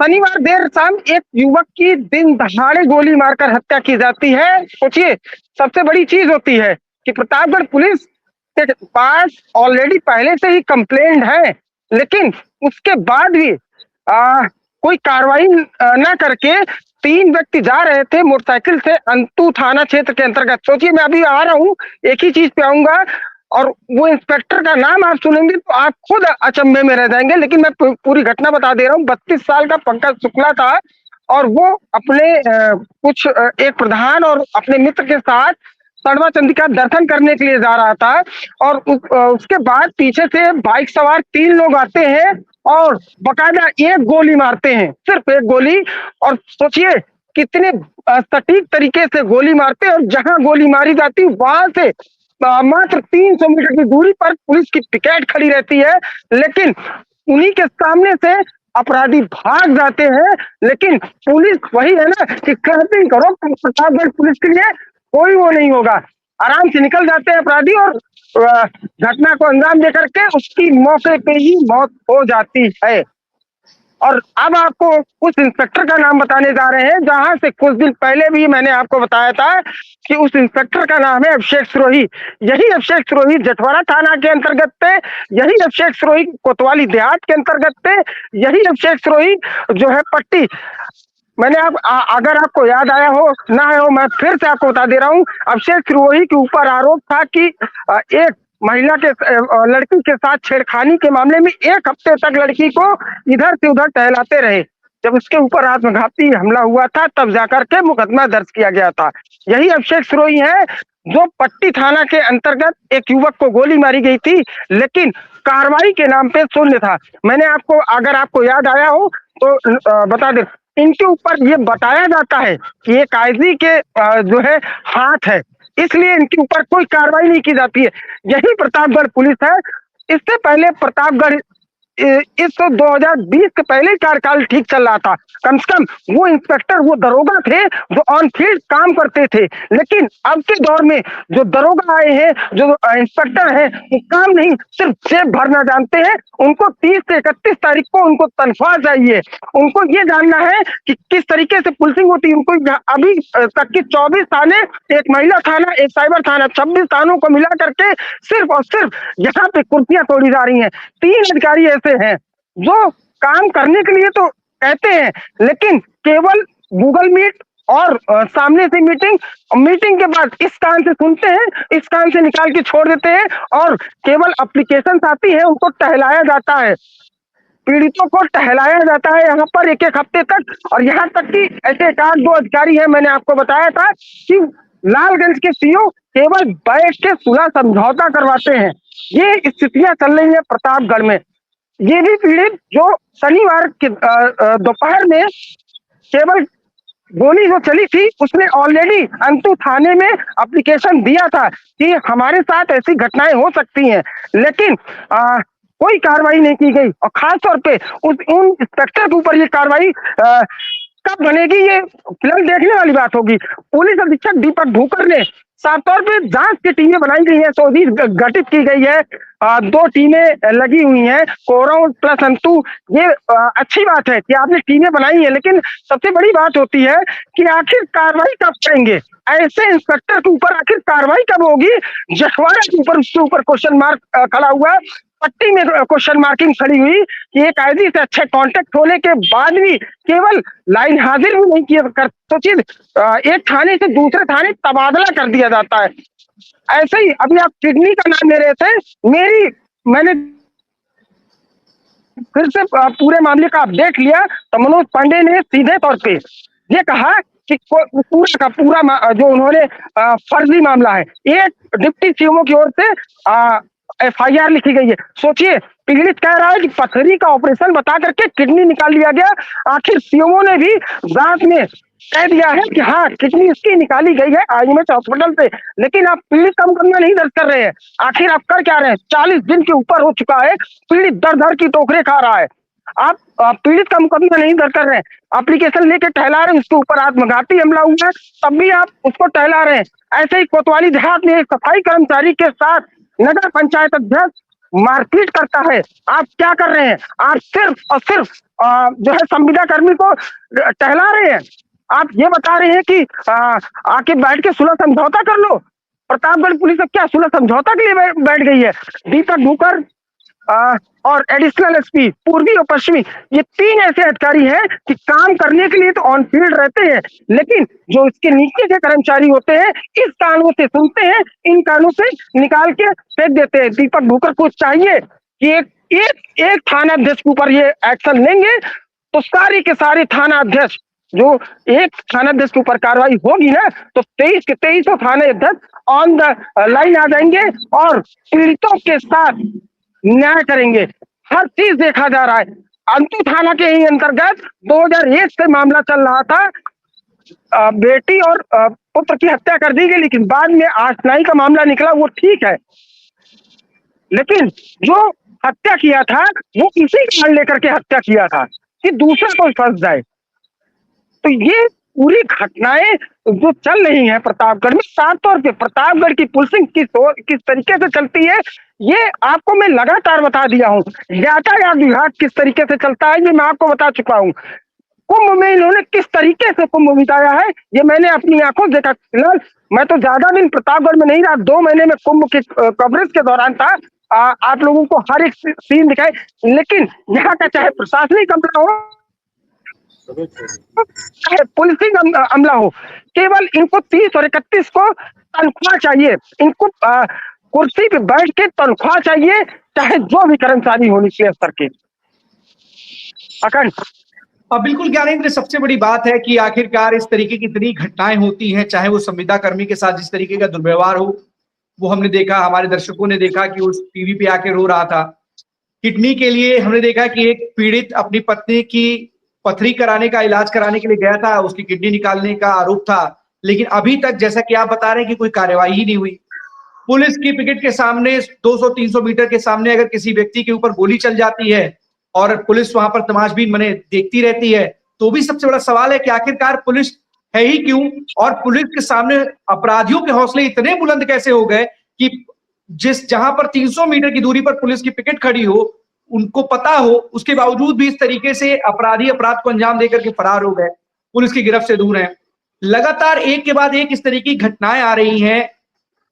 शनिवार देर शाम एक युवक की दिन दहाड़े गोली मारकर हत्या की जाती है। सोचिए, सबसे बड़ी चीज होती है कि प्रतापगढ़ पुलिस के पास ऑलरेडी पहले से ही कंप्लेंट है, लेकिन उसके बाद भी कोई कार्रवाई न करके 3 व्यक्ति जा रहे थे मोटरसाइकिल से अंतु थाना क्षेत्र के अंतर्गत। सोचिए, मैं अभी आ रहा हूँ, एक ही चीज पे आऊंगा, और वो इंस्पेक्टर का नाम आप सुनेंगे तो आप खुद अचंभे में रह जाएंगे। लेकिन मैं पूरी घटना बता दे रहा हूँ। 32 साल का पंकज शुक्ला था और वो अपने एक प्रधान और अपने मित्र के साथ सड़वा चंडी का दर्शन करने के लिए जा रहा था और उसके बाद पीछे से बाइक सवार 3 लोग आते हैं और बकायदा एक गोली मारते हैं, सिर्फ एक गोली। और सोचिए कितने सटीक तरीके से गोली मारते हैं और जहां गोली मारी जाती वहां से मात्र 300 मीटर की दूरी पर पुलिस की पिकेट खड़ी रहती है, लेकिन उन्हीं के सामने से अपराधी भाग जाते हैं। लेकिन पुलिस वही है ना कि कैंपिंग करो, प्रतापगढ़ पुलिस के लिए कोई वो नहीं होगा, आराम से निकल जाते हैं अपराधी और घटना को अंजाम दे करके उसकी मौके पे ही मौत हो जाती है। और अब आपको उस इंस्पेक्टर का नाम बताने जा रहे हैं जहां से कुछ दिन पहले भी मैंने आपको बताया था कि उस इंस्पेक्टर का नाम है अभिषेक सिरोही। यही अभिषेक सिरोही जटवाड़ा थाना के अंतर्गत थे, यही अभिषेक सिरोही कोतवाली देहात के अंतर्गत थे, यही अभिषेक सिरोही जो है पट्टी। मैंने अगर आपको याद आया हो ना आया हो, मैं फिर से आपको बता दे रहा हूँ। अभिषेक सिरोही के ऊपर आरोप था कि एक महिला के लड़की के साथ छेड़खानी के मामले में 1 हफ्ते तक लड़की को इधर से उधर टहलाते रहे। जब उसके ऊपर आत्मघाती हमला हुआ था तब जाकर के मुकदमा दर्ज किया गया था। यही अभिषेक सिरोही है जो पट्टी थाना के अंतर्गत एक युवक को गोली मारी गई थी, लेकिन कार्रवाई के नाम पे शून्य था। मैंने आपको, अगर आपको याद आया हो तो बता दे, इनके ऊपर ये बताया जाता है कि ये कायदी के जो है हाथ है, इसलिए इनके ऊपर कोई कार्रवाई नहीं की जाती है। यही प्रतापगढ़ पुलिस है। इससे पहले प्रतापगढ़ इस 2020 के पहले कार्यकाल ठीक चल रहा था। कम से कम वो इंस्पेक्टर, वो दरोगा थे जो ऑन फील्ड काम करते थे। लेकिन अब के दौर में जो दरोगा आए हैं, जो इंस्पेक्टर हैं, वो काम नहीं सिर्फ जेब भरना जानते हैं। उनको 30 से 31 तारीख को उनको तनख्वाह चाहिए। उनको ये जानना है कि किस तरीके से पुलिसिंग होती है। उनको अभी तक की 24 थाने, एक महिला थाना, एक साइबर थाना, 26 थानों को मिला करके सिर्फ और सिर्फ यहाँ पे कुर्सियां तोड़ी जा रही हैं। 3 अधिकारी ऐसे हैं जो काम करने के लिए तो कहते हैं, लेकिन केवल गूगल मीट और सामने से मीटिंग के बाद इस कान से सुनते हैं, इस कान से निकाल के छोड़ देते हैं और केवल एप्लीकेशन आती है, उनको टहलाया जाता है, पीड़ितों को टहलाया जाता है यहाँ पर 1-1 हफ्ते तक। और यहाँ तक कि ऐसे 1-2 अधिकारी हैं, मैंने आपको बताया था कि लालगंज के सीओ केवल बैठ के सुलह समझौता करवाते हैं। ये स्थितियां चल रही है प्रतापगढ़ में। ये भी पीड़ित जो शनिवार के दोपहर में केवल गोली जो चली थी, उसने ऑलरेडी अंतु थाने में एप्लीकेशन दिया था कि हमारे साथ ऐसी घटनाएं हो सकती हैं, लेकिन कोई कार्रवाई नहीं की गई। और खास तौर पे उन इंस्पेक्टर के ऊपर ये कार्रवाई कब बनेगी, ये फिलहाल देखने वाली बात होगी। पुलिस अधीक्षक दीपक भूकर ने साफ तौर पे जांच की टीमें बनाई गई है, सोधी गठित की गई है, 2 टीमें लगी हुई हैं, कोरव प्लस अंतु। ये अच्छी बात है कि आपने टीमें बनाई है, लेकिन सबसे बड़ी बात होती है कि आखिर कार्रवाई कब करेंगे। ऐसे इंस्पेक्टर के ऊपर आखिर कार्रवाई कब होगी। जटवाड़ा के ऊपर, उसके ऊपर क्वेश्चन मार्क खड़ा हुआ, पट्टी में क्वेश्चन मार्किंग खड़ी हुई कि एक कैदी से अच्छे कांटेक्ट होने के बाद भी केवल लाइन हाजिर भी नहीं किया कर, सोचिए एक थाने से दूसरे थाने तबादला कर दिया जाता है। ऐसे ही अभी आप किडनी का नाम ले रहे थे, मैंने फिर से पूरे मामले का अपडेट लिया तो मनोज पांडे ने सीधे तौर पे ये कहा कि पूरा का पूरा जो उन्होंने फर्जी मामला है, एक डिप्टी सीएमओ की ओर से FIR लिखी गई है। सोचिए, पीड़ित कह रहा है कि पथरी का ऑपरेशन बता करके किडनी निकाल लिया गया। आखिर सीएमओ ने भी जांच में कह दिया है कि हाँ, किडनी इसकी निकाली गई है IMH हॉस्पिटल से, लेकिन आप पीड़ित का मुकदमा नहीं दर्ज कर रहे हैं। आखिर आप कर क्या रहे हैं? 40 दिन के ऊपर हो चुका है, पीड़ित दर दर की टोकरे खा रहा है। आप पीड़ित का मुकदमा नहीं दर्ज कर रहे हैं, एप्लीकेशन लेके टहला रहे हैं, उसके ऊपर आत्मघाती हमला हुआ है तब भी आप उसको टहला रहे हैं। ऐसे ही कोतवाली देहात में एक सफाई कर्मचारी के साथ नगर पंचायत अध्यक्ष मारपीट करता है। आप क्या कर रहे हैं? आप सिर्फ और सिर्फ जो है संविदा कर्मी को टहला रहे हैं। आप ये बता रहे हैं कि आके बैठ के सुलह समझौता कर लो। प्रतापगढ़ पुलिस अब क्या सुलह समझौता के लिए बैठ गई है? दीपक भूकर और एडिशनल एसपी पूर्वी और पश्चिमी, ये 3 ऐसे अधिकारी हैं कि काम करने के लिए तो ऑन फील्ड रहते हैं, लेकिन जो इसके नीचे के कर्मचारी होते हैं इस कानों से सुनते हैं, इन कानों से निकाल के फेंक देते हैं। दीपक भूकर को चाहिए कि एक थाना अध्यक्ष के ऊपर ये एक्शन लेंगे तो सारे के सारे थाना अध्यक्ष, जो एक थाना अध्यक्ष के ऊपर कार्रवाई होगी ना, तो 23 के 23 थाना अध्यक्ष ऑन द लाइन आ जाएंगे और पीड़ितों के साथ न्याय करेंगे। हर चीज देखा जा रहा है। अंतु थाना के ही अंतर्गत 2001 से मामला चल रहा था, बेटी और पुत्र की हत्या कर दी गई, लेकिन बाद में आशनाई का मामला निकला, वो ठीक है, लेकिन जो हत्या किया था वो इसी कारण लेकर के हत्या किया था कि दूसरा कोई फंस जाए। तो ये पूरी घटनाएं जो चल रही हैं प्रतापगढ़ में, साफ तौर पे प्रतापगढ़ की पुलिसिंग किस तरीके से चलती है ये आपको मैं लगातार बता दिया हूँ। यातायात विभाग किस तरीके से चलता है ये मैं आपको बता चुका हूँ। कुंभ में इन्होंने किस तरीके से कुंभ बिताया है ये मैंने अपनी आंखों से देखा। फिलहाल मैं तो ज्यादा दिन प्रतापगढ़ में नहीं रहा, 2 महीने में कुंभ के कवरेज के दौरान था। आप लोगों को हर एक सीन दिखाए, लेकिन यहाँ का चाहे प्रशासनिक अमला हो चाहे पुलिसिंग अमला हो, केवल इनको 30 और 31 को तनख्वाह चाहिए। इनको कुर्सी पे बैठ के तनख्वाह चाहिए, चाहे जो भी कर्मचारी हो निचले स्तर के। अखंड बिल्कुल ज्ञानेंद्र, सबसे बड़ी बात है कि आखिरकार इस तरीके की इतनी घटनाएं होती हैं, चाहे वो संविदा कर्मी के साथ जिस तरीके का दुर्व्यवहार हो, वो हमने देखा, हमारे दर्शकों ने देखा कि उस टीवी पे आके रो रहा था। किडनी के लिए हमने देखा कि एक पीड़ित अपनी पत्नी की पथरी कराने का, इलाज कराने के लिए गया था, उसकी किडनी निकालने का आरोप था, लेकिन अभी तक जैसा कि आप बता रहे हैं कि कोई कार्यवाही ही नहीं हुई। पुलिस की पिकेट के सामने 200-300 मीटर के सामने अगर किसी व्यक्ति के ऊपर गोली चल जाती है और पुलिस वहां पर तमाशबीन बने देखती रहती है, तो भी सबसे बड़ा सवाल है कि आखिरकार पुलिस है ही क्यों, और पुलिस के सामने अपराधियों के हौसले इतने बुलंद कैसे हो गए कि जहां पर 300 मीटर की दूरी पर पुलिस की पिकेट खड़ी हो, उनको पता हो, उसके बावजूद भी इस तरीके से अपराधी अपराध को अंजाम देकर के फरार हो गए, पुलिस की गिरफ्त से दूर हैं। लगातार एक के बाद एक इस तरीके की घटनाएं आ रही हैं।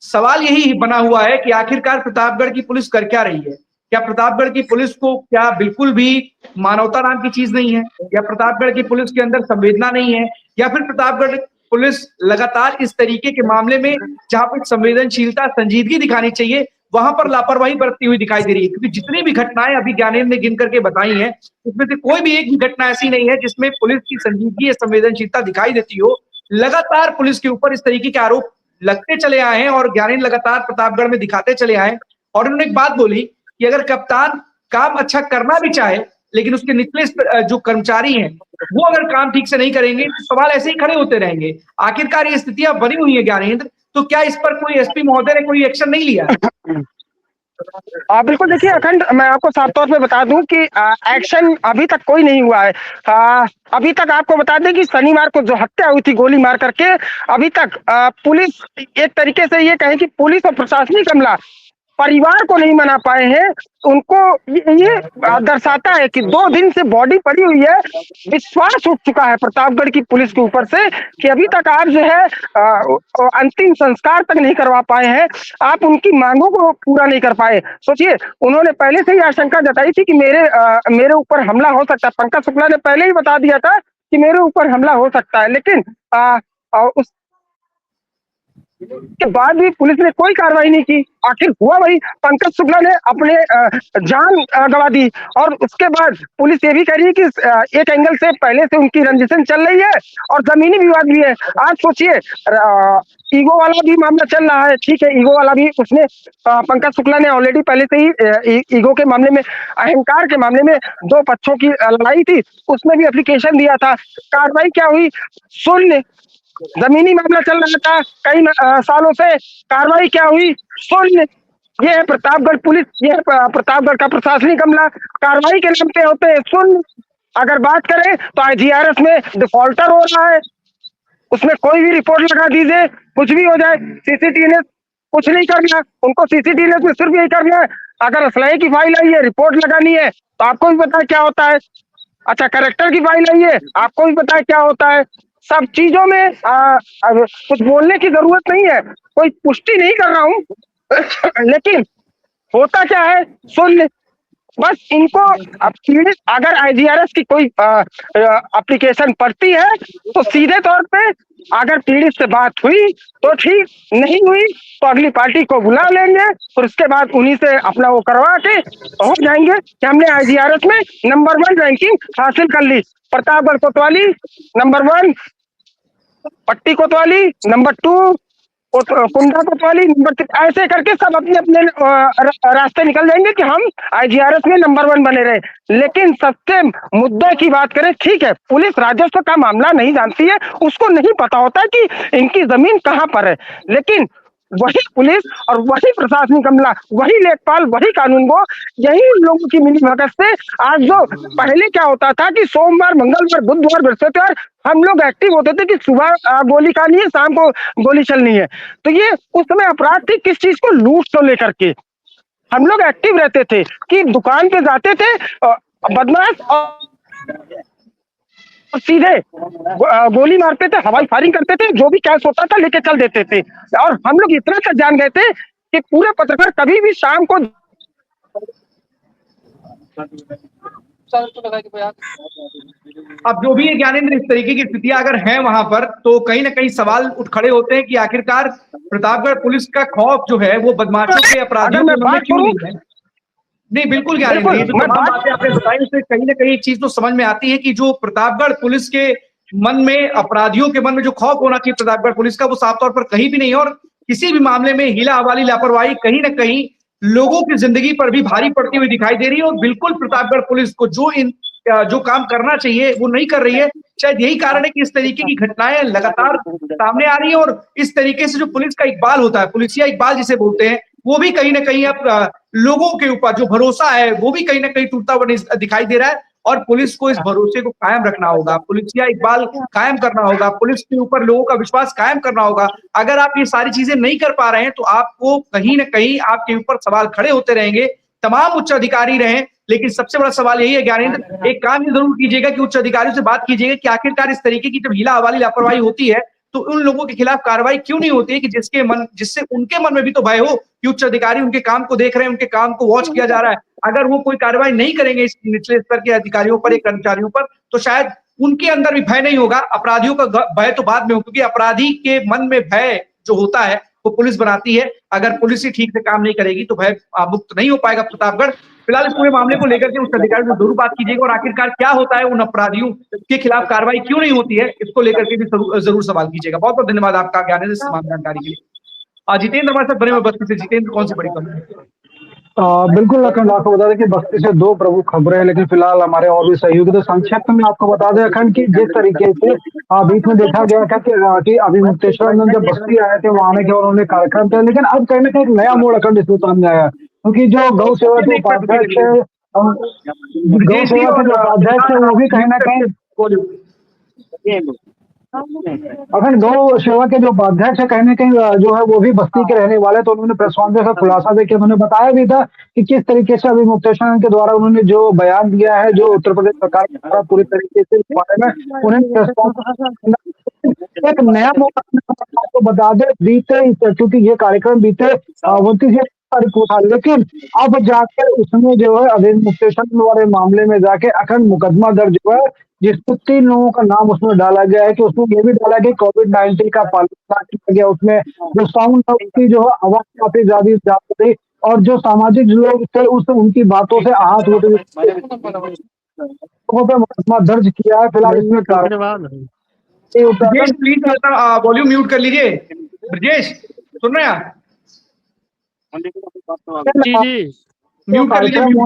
सवाल यही बना हुआ है कि आखिरकार प्रतापगढ़ की पुलिस कर क्या रही है? क्या प्रतापगढ़ की पुलिस को क्या बिल्कुल भी मानवता नाम की चीज नहीं है, या प्रतापगढ़ की पुलिस के अंदर संवेदना नहीं है, या फिर प्रतापगढ़ पुलिस लगातार इस तरीके के मामले में जहां पर संवेदनशीलता, संजीदगी दिखानी चाहिए, वहां पर लापरवाही बरतती हुई दिखाई दे रही है? क्योंकि जितनी भी घटनाएं अभी ज्ञानेंद्र ने गिन करके बताई हैं, उसमें से कोई भी एक भी घटना ऐसी नहीं है जिसमें पुलिस की संजीदगी या संवेदनशीलता दिखाई देती हो। लगातार पुलिस के ऊपर इस तरीके के आरोप लगते चले आए हैं और ज्ञानेंद्र लगातार प्रतापगढ़ में दिखाते चले आए। और उन्होंने एक बात बोली कि अगर कप्तान काम अच्छा करना भी चाहे, लेकिन उसके निचले जो कर्मचारी हैं वो अगर काम ठीक से नहीं करेंगे तो सवाल ऐसे ही खड़े होते रहेंगे। आखिरकार ये स्थितियां बनी हुई है ज्ञानेंद्र, तो क्या इस पर कोई एसपी महोदय ने कोई एक्शन नहीं लिया? बिल्कुल, देखिए अखंड, मैं आपको साफ तौर पे बता दूं कि एक्शन अभी तक कोई नहीं हुआ है। अभी तक आपको बता दें कि शनिवार को जो हत्या हुई थी गोली मार करके, अभी तक पुलिस, एक तरीके से ये कहें कि पुलिस और प्रशासनिक अमला परिवार को नहीं मना पाए हैं। उनको ये दर्शाता है कि 2 दिन से बॉडी पड़ी हुई है, विश्वास उठ चुका है प्रतापगढ़ की पुलिस के ऊपर से कि अभी तक आप जो है अंतिम संस्कार तक नहीं करवा पाए हैं, आप उनकी मांगों को पूरा नहीं कर पाए। सोचिए, उन्होंने पहले से ही आशंका जताई थी कि मेरे ऊपर हमला हो सकता है। पंकज शुक्ला ने पहले ही बता दिया था कि मेरे ऊपर हमला हो सकता है, लेकिन उस के बाद भी पुलिस ने कोई कार्रवाई नहीं की। आखिर हुआ वही, पंकज शुक्ला ने अपने जान गंवा दी। और उसके बाद पुलिस ये भी कह रही है कि एक एंगल से पहले से उनकी रंजिशन चल रही है और जमीनी विवाद भी है। आज सोचिए, ईगो वाला भी मामला चल रहा है, ठीक है, ईगो वाला भी उसने पंकज शुक्ला ने ऑलरेडी पहले से ही ईगो के मामले में, अहंकार के मामले में 2 पक्षों की लड़ाई थी, उसमें भी एप्लीकेशन दिया था। कार्रवाई क्या हुई? शून्य। जमीनी मामला चल रहा था कई सालों से, कार्रवाई क्या हुई? शून्य। ये है प्रतापगढ़ पुलिस, ये है प्रतापगढ़ का प्रशासनिक अमला, कार्रवाई के नाम पे होते हैं शून्य। अगर बात करें तो IGRS में डिफॉल्टर हो रहा है, उसमें कोई भी रिपोर्ट लगा दीजिए, कुछ भी हो जाए। CCTV कुछ नहीं करना, उनको CCTV में सिर्फ यही करना है, अगर असलहे की फाइल आई है, रिपोर्ट लगानी है, तो आपको भी पता है क्या होता है। अच्छा, करेक्टर की फाइल आई है, आपको भी पता है क्या होता है। सब चीजों में कुछ बोलने की जरूरत नहीं है, कोई पुष्टि नहीं कर रहा हूं लेकिन होता क्या है? शून्य। बस इनको अब पीड़ित अगर IGRS की कोई एप्लीकेशन पड़ती है तो सीधे तौर पे अगर पीड़ित से बात हुई तो ठीक, नहीं हुई तो अगली पार्टी को बुला लेंगे और उसके बाद उन्हीं से अपना वो करवा के हो जाएंगे कि हमने IGRS में नंबर 1 रैंकिंग हासिल कर ली। प्रतापगढ़ कोतवाली नंबर 1, पट्टी कोतवाली नंबर 2, कुंडा कोतवाली नंबर 3, ऐसे करके सब अपने अपने रास्ते निकल जाएंगे कि हम IGRS में नंबर 1 बने रहे। लेकिन सबसे मुद्दे की बात करें, ठीक है, पुलिस राजस्व का मामला नहीं जानती है, उसको नहीं पता होता कि इनकी जमीन कहाँ पर है, लेकिन वही पुलिस और वही प्रशासनिक अमला, वही लेखपाल, वही कानून गो, यही लोगों की मिली भगत से आज जो पहले क्या होता था कि सोमवार, मंगलवार, बुधवार, बृहस्पतिवार हम लोग एक्टिव होते थे कि सुबह गोली खानी है, शाम को गोली चलनी है। तो ये उस समय अपराध थी किस चीज को, लूट को लेकर के हम लोग एक्टिव रहते थे कि दुकान पे जाते थे बदमाश और सीधे गोली मारते थे, हवाई फायरिंग करते थे, जो भी कैश होता था लेके चल देते थे। और हम लोग इतना तक जान गए थे कि पूरे पत्रकार कभी भी शाम को अब जो भी है ज्ञानेंद्र, इस तरीके की स्थितियां अगर हैं वहां पर, तो कहीं ना कहीं सवाल उठ खड़े होते हैं कि आखिरकार प्रतापगढ़ पुलिस का खौफ जो है वो बदमाशों के, अपराधियों के मन में क्यों नहीं है। नहीं, बिल्कुल ज्ञानेंद्र, ये जो तमाम बातें आपने बताई उससे कहीं ना कहीं एक चीज तो समझ में आती है कि जो प्रतापगढ़ पुलिस के मन में, अपराधियों के मन में जो खौफ होना चाहिए प्रतापगढ़ पुलिस का, वो साफ तौर पर कहीं भी नहीं है। और किसी भी मामले में हीला हवाली, लापरवाही कहीं ना कहीं लोगों की जिंदगी पर भी भारी पड़ती हुई दिखाई दे रही है। और बिल्कुल प्रतापगढ़ पुलिस को जो काम करना चाहिए वो नहीं कर रही है। शायद यही कारण है कि इस तरीके की घटनाएं लगातार सामने आ रही है। और इस तरीके से जो पुलिस का इकबाल होता है, पुलिसिया इकबाल जिसे बोलते हैं, वो भी कहीं ना कहीं अब लोगों के ऊपर जो भरोसा है वो भी कहीं ना कहीं टूटता हुआ दिखाई दे रहा है। और पुलिस को इस भरोसे को कायम रखना होगा, पुलिसिया इकबाल कायम करना होगा, पुलिस के ऊपर लोगों का विश्वास कायम करना होगा। अगर आप ये सारी चीजें नहीं कर पा रहे हैं तो आपको कहीं ना कहीं आपके ऊपर सवाल खड़े होते रहेंगे, तमाम उच्च अधिकारी रहें। लेकिन सबसे बड़ा सवाल यही है ज्ञानेंद्र, एक काम ये जरूर कीजिएगा कि उच्च अधिकारियों से बात कीजिएगा कि आखिरकार इस तरीके की जब हीला हवाली, लापरवाही होती है तो उन लोगों के खिलाफ कार्रवाई क्यों नहीं होती है कि जिससे उनके मन में भी तो भय हो कि उच्च अधिकारी उनके काम को देख रहे हैं, उनके काम को वॉच किया जा रहा है। अगर वो कोई कार्रवाई नहीं करेंगे इस निचले स्तर के अधिकारियों पर या कर्मचारियों पर, तो शायद उनके अंदर भी भय नहीं होगा। अपराधियों का भय तो बाद में हो, क्योंकि अपराधी के मन में भय जो होता है वो पुलिस बनाती है। अगर पुलिस ही ठीक से काम नहीं करेगी तो भय मुक्त नहीं हो पाएगा प्रतापगढ़। फिलहाल इस पूरे मामले को लेकर के उस अधिकारी से जरूर बात कीजिएगा और आखिरकार क्या होता है, उन अपराधियों के खिलाफ कार्रवाई क्यों नहीं होती है, इसको लेकर के भी जरूर सवाल कीजिएगा। बहुत बहुत धन्यवाद आपका ज्ञानेंद्र इस तमाम जानकारी के लिए। जितेंद्र हमारे साथ बने हुए बस्ती से। जितेंद्र, कौन सी बड़ी खबर? बिल्कुल अखंड, आपको बता दें कि बस्ती से 2 प्रमुख खबरें हैं, लेकिन फिलहाल हमारे और भी सहयोगी, तो संक्षिप्त में आपको बता दें अखंड की जिस तरीके से बीच में देखा गया था कि अभी मुक्तेश्वर जब बस्ती आए थे वहां आने के और उन्होंने कार्यक्रम किया, लेकिन अब कहीं ना कहीं एक नया मोड़ अखंड इसमें सामने आया, क्योंकि जो गौ सेवा के उपाध्यक्ष है, गौ सेवा के जो उपाध्यक्ष है वो भी कहीं ना कहीं अगर गौ सेवा के जो उपाध्यक्ष है कहीं ना कहीं जो है वो भी बस्ती के रहने वाले, तो उन्होंने प्रेस कॉन्फ्रेंस का खुलासा देकर उन्होंने बताया भी था कि किस तरीके से अभी मुक्तेश्वर के द्वारा उन्होंने जो बयान दिया है, जो उत्तर प्रदेश सरकार के द्वारा पूरी तरीके से इस बारे में उन्हें एक नया मौका आपको बता दे, बीते, क्योंकि ये कार्यक्रम बीते 29 तारीख को था, लेकिन अब जाकर उसमें जो है अभी मुक्तेश्वर वाले मामले में जाके अखंड मुकदमा दर्ज हुआ है, जिसमें 3 लोगों का नाम उसमें डाला गया है कि उसमें ये भी डाला गया कोविड-19 का पालन किया गया, उसमें जो साउंड की जो है आवाज काफी ज्यादा जाती थी और जो सामाजिक लोग थे उससे उनकी बातों से आहत होते मुकदमा दर्ज किया है। फिलहाल इसमें ब्रजेश प्लीज वॉल्यूम म्यूट कर लीजिए। ब्रजेश सुन रहे हैं आप? जी म्यूट कर लीजिए।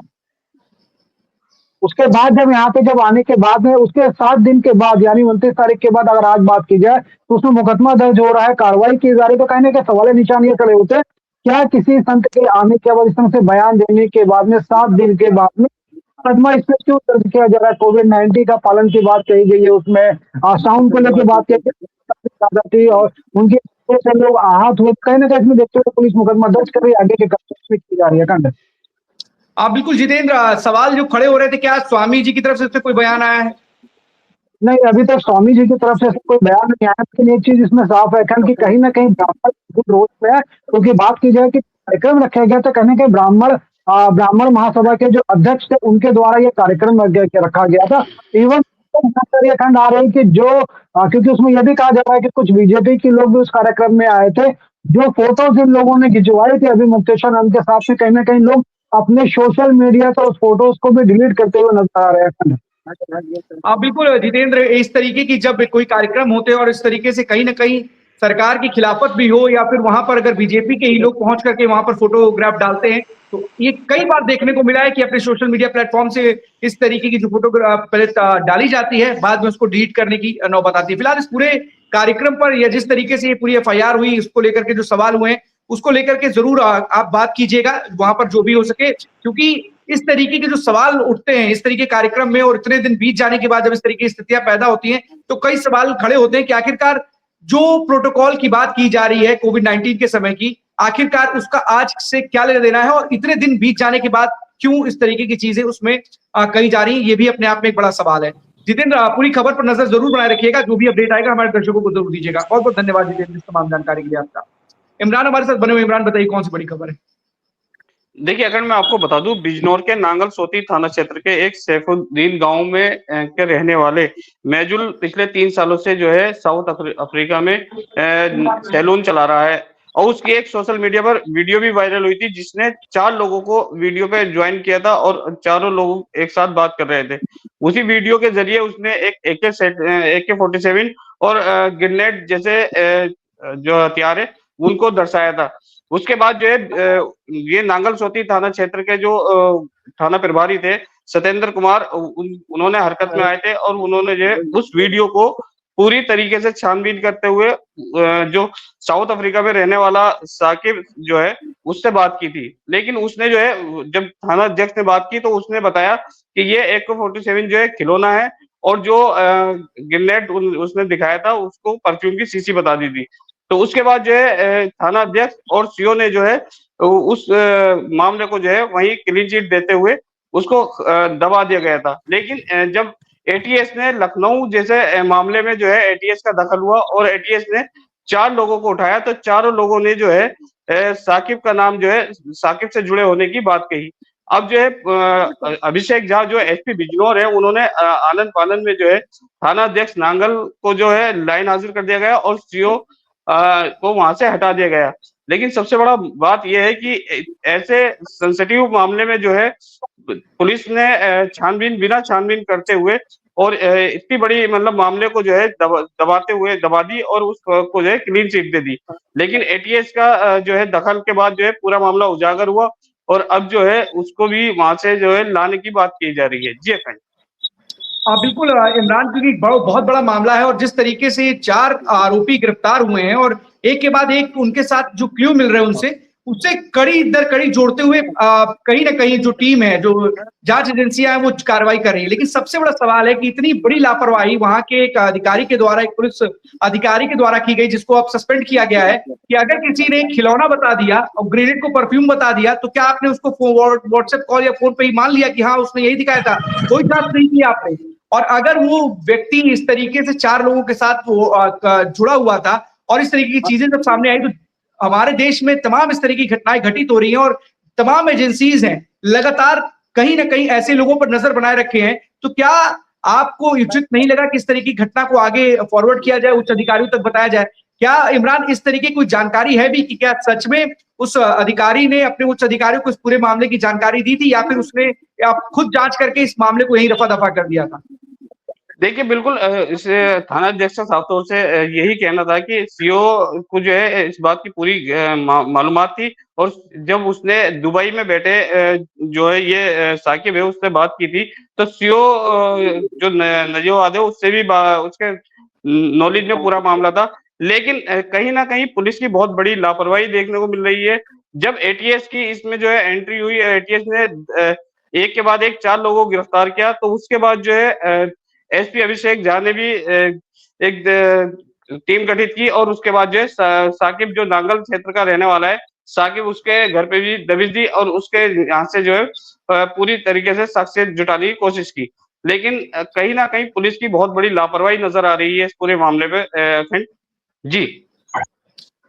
उसके बाद जब आने के बाद में उसके 7 दिन के बाद यानी 29 तारीख के बाद अगर आज बात की जाए तो उसमें मुकदमा दर्ज हो रहा है, कार्रवाई की जा रही है। तो कहने के सवाल निशान ये खड़े होते हैं, क्या किसी संत के आने के बाद, इस तरह से बयान देने के बाद में 7 दिन के बाद में मुकदमा इसमें क्यों दर्ज किया जा रहा है? कोविड-19 का पालन की बात कही गई है, उसमें साउंड को लेकर बात की थी और उनके से लोग आहत हुए, कहीं ना कहीं इसमें देखते हुए पुलिस मुकदमा दर्ज कर रही है, आगे के कार्रवाई की जा रही है। खंड बिल्कुल जितेंद्र, सवाल जो खड़े हो रहे थे, क्या स्वामी जी की तरफ से कोई बयान आया है? नहीं, अभी तक स्वामी जी की तरफ से कोई बयान नहीं आया, लेकिन एक चीज इसमें साफ है कि कहीं ना कहीं ब्राह्मण रोज में है, क्योंकि बात की जाए कि कार्यक्रम रखा गया तो कहीं ना कहीं ब्राह्मण ब्राह्मण महासभा के जो अध्यक्ष थे उनके द्वारा ये कार्यक्रम रखा गया था। इवन ये खंड आ रहे हैं कि जो क्योंकि उसमें यह भी कहा जा रहा है कि कुछ बीजेपी के लोग भी उस कार्यक्रम में आए थे, जो फोटोज इन लोगों ने खिंचवाई थी अभी मुक्तेश्वर नंद के साथ में, कहीं ना कहीं लोग अपने सोशल मीडिया पर उस फोटोज को भी डिलीट करते हुए नजर आ रहे हैं। बिल्कुल जितेंद्र, इस तरीके की जब कोई कार्यक्रम होते हैं और इस तरीके से कहीं ना कहीं सरकार की खिलाफत भी हो, या फिर वहां पर अगर बीजेपी के ही लोग पहुंच करके वहां पर फोटोग्राफ डालते हैं, तो ये कई बार देखने को मिला है कि अपने सोशल मीडिया प्लेटफॉर्म से इस तरीके की जो फोटोग्राफ पहले डाली जाती है, बाद में उसको डिलीट करने की नौबत आती है। फिलहाल इस पूरे कार्यक्रम पर या जिस तरीके से ये पूरी एफआईआर हुई, उसको लेकर के जो सवाल हुए हैं उसको लेकर के जरूर आप बात कीजिएगा वहां पर जो भी हो सके, क्योंकि इस तरीके के जो सवाल उठते हैं इस तरीके कार्यक्रम में, और इतने दिन बीत जाने के बाद जब इस तरीके की स्थितियां पैदा होती हैं तो कई सवाल खड़े होते हैं कि आखिरकार जो प्रोटोकॉल की बात की जा रही है कोविड-19 के समय की, आखिरकार उसका आज से क्या लेना देना है, और इतने दिन बीत जाने के बाद क्यों इस तरीके की चीजें उसमें कही जा रही है, ये भी अपने आप में एक बड़ा सवाल है। जितेंद्र, पूरी खबर पर नजर जरूर बनाए रखिएगा, जो भी अपडेट आएगा हमारे दर्शकों को जरूर दीजिएगा। बहुत बहुत धन्यवाद जितेंद्र, इस तमाम जानकारी के लिए आपका। इमरान हमारे साथ बने हुए। इमरान, बताइए कौन सी बड़ी खबर है? देखिए, अगर मैं आपको बता दूं, बिजनौर के नांगल सोती थाना क्षेत्र के एक सैफुद्दीन गांव में के रहने वाले मैजुल पिछले 3 सालों से जो है साउथ अफ्रीका में सैलून चला रहा है, और उसकी एक सोशल मीडिया पर वीडियो भी वायरल हुई थी जिसने 4 लोगों को वीडियो पे ज्वाइन किया था और चारों लोग एक साथ बात कर रहे थे। उसी वीडियो के जरिए उसने एक AK-47 और ग्रेनेड जैसे जो हथियार है उनको दर्शाया था। उसके बाद जो है ये नांगल सोती थाना क्षेत्र के जो थाना प्रभारी थे सत्येंद्र कुमार, उन्होंने हरकत में आए थे और उन्होंने जो है उस वीडियो को पूरी तरीके से छानबीन करते हुए जो साउथ अफ्रीका में रहने वाला साकिब जो है उससे बात की थी। लेकिन उसने जो है जब थाना अध्यक्ष ने बात की तो उसने बताया कि ये AK-47 जो है खिलौना है, और जो ग्रेनेड उसने दिखाया था उसको परफ्यूम की शीशी बता दी थी। तो उसके बाद जो है थाना अध्यक्ष और सीओ ने जो है उस मामले को जो है वहीं क्लीन चिट देते हुए उसको दबा दिया गया था। लेकिन जब एटीएस ने लखनऊ जैसे मामले में जो है एटीएस का दखल हुआ और एटीएस ने 4 लोगों को उठाया, तो चारों लोगों ने जो है साकिब का नाम जो है साकिब से जुड़े होने की बात कही। अब जो है अभिषेक झा जो एसपी बिजनौर है, उन्होंने आनंद फानंद में जो है थाना अध्यक्ष नांगल को जो है लाइन हाजिर कर दिया गया और सीओ को वहां से हटा दिया गया। लेकिन सबसे बड़ा बात यह है कि ऐसे सेंसिटिव मामले में जो है पुलिस ने बिना छानबीन करते हुए और इतनी बड़ी मतलब मामले को जो है दबा दी और उसको जो है क्लीन चिट दे दी। लेकिन एटीएस का जो है दखल के बाद जो है पूरा मामला उजागर हुआ और अब जो है उसको भी वहां से जो है लाने की बात की जा रही है। जी अखंड। बिल्कुल इमरान, क्योंकि बहुत बड़ा मामला है और जिस तरीके से 4 आरोपी गिरफ्तार हुए हैं और एक के बाद एक उनके साथ जो क्लू मिल रहे हैं उनसे उससे कड़ी दर कड़ी जोड़ते हुए कहीं ना कहीं जो टीम है, जो जांच एजेंसियां हैं वो कार्रवाई कर रही है। लेकिन सबसे बड़ा सवाल है कि इतनी बड़ी लापरवाही वहां के एक अधिकारी के द्वारा, एक पुलिस अधिकारी के द्वारा की गई, जिसको अब सस्पेंड किया गया है, कि अगर किसी ने खिलौना बता दिया और ग्रेनेड को परफ्यूम बता दिया तो क्या आपने उसको व्हाट्सएप कॉल या फोन पे ही मान लिया कि हाँ उसने यही दिखाया था? कोई जांच नहीं की आपने। और अगर वो व्यक्ति इस तरीके से 4 लोगों के साथ वो जुड़ा हुआ था और इस तरीके की चीजें जब सामने आई, तो हमारे देश में तमाम इस तरह की घटनाएं घटित हो रही हैं और तमाम एजेंसीज हैं लगातार कहीं ना कहीं ऐसे लोगों पर नजर बनाए रखे हैं। तो क्या आपको उचित नहीं लगा कि इस तरह की घटना को आगे फॉरवर्ड किया जाए, उच्च अधिकारियों तक बताया जाए? क्या इमरान इस तरीके की कोई जानकारी है भी कि क्या सच में उस अधिकारी ने अपने उच्च अधिकारियों को इस पूरे मामले की जानकारी दी थी, या फिर उसने खुद जांच करके इस मामले को यही रफा दफा कर दिया था? देखिए, बिल्कुल इस थाना अध्यक्ष का साफ तौर से यही कहना था कि सीओ को जो है इस बात की पूरी मालूमात थी, और जब उसने दुबई में बैठे जो है ये साकिब है उससे बात की थी, तो सीओ जो नजीवाद है उससे भी उसके नॉलेज में पूरा मामला था। लेकिन कहीं ना कहीं पुलिस की बहुत बड़ी लापरवाही देखने को मिल रही है। जब एटीएस की इसमें जो है एंट्री हुई, एटीएस ने एक के बाद एक 4 लोगों को गिरफ्तार किया, तो उसके बाद जो है एसपी अभिषेक झा ने भी एक टीम गठित की और उसके बाद जो है साकिब जो नांगल क्षेत्र का रहने वाला है, साकिब उसके घर पे भी दबिश दी और उसके यहाँ से जो है पूरी तरीके से साक्ष्य जुटाने की कोशिश की। लेकिन कहीं ना कहीं पुलिस की बहुत बड़ी लापरवाही नजर आ रही है इस पूरे मामले पे। जी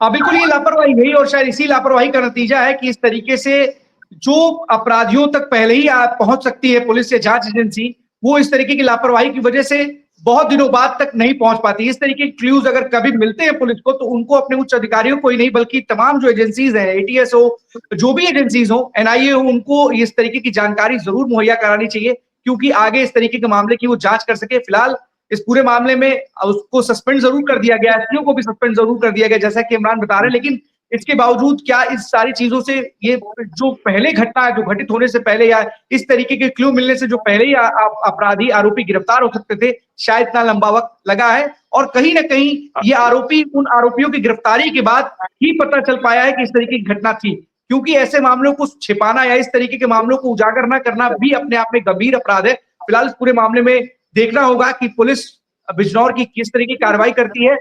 बिल्कुल, ये लापरवाही यही और शायद इसी लापरवाही का नतीजा है कि इस तरीके से जो अपराधियों तक पहले ही पहुंच सकती है पुलिस या जांच एजेंसी, वो इस तरीके की लापरवाही की वजह से बहुत दिनों बाद तक नहीं पहुंच पाती। इस तरीके के क्लूज अगर कभी मिलते हैं पुलिस को, तो उनको अपने उच्च अधिकारियों को ही नहीं बल्कि तमाम जो एजेंसीज हैं, एटीएस हो, जो भी एजेंसीज हो, एनआईए हो, उनको इस तरीके की जानकारी जरूर मुहैया करानी चाहिए, क्योंकि आगे इस तरीके के मामले की वो जांच कर सके। फिलहाल इस पूरे मामले में उसको सस्पेंड जरूर कर दिया गया, एसपीओ को भी सस्पेंड जरूर कर दिया गया, जैसा कि इमरान बता रहे हैं, लेकिन इसके बावजूद क्या इस सारी चीजों से ये जो पहले घटना जो घटित होने से पहले या इस तरीके के क्लू मिलने से जो पहले ही अपराधी आरोपी गिरफ्तार हो सकते थे, शायद इतना लंबा वक्त लगा है। और कहीं ना कहीं ये आरोपी उन आरोपियों की गिरफ्तारी के बाद ही पता चल पाया है कि इस तरीके की घटना थी, क्योंकि ऐसे मामलों को छिपाना या इस तरीके के मामलों को उजागर न करना भी अपने आप में गंभीर अपराध है। फिलहाल इस पूरे मामले में देखना होगा कि पुलिस बिजनौर की किस तरीके की कार्रवाई करती है,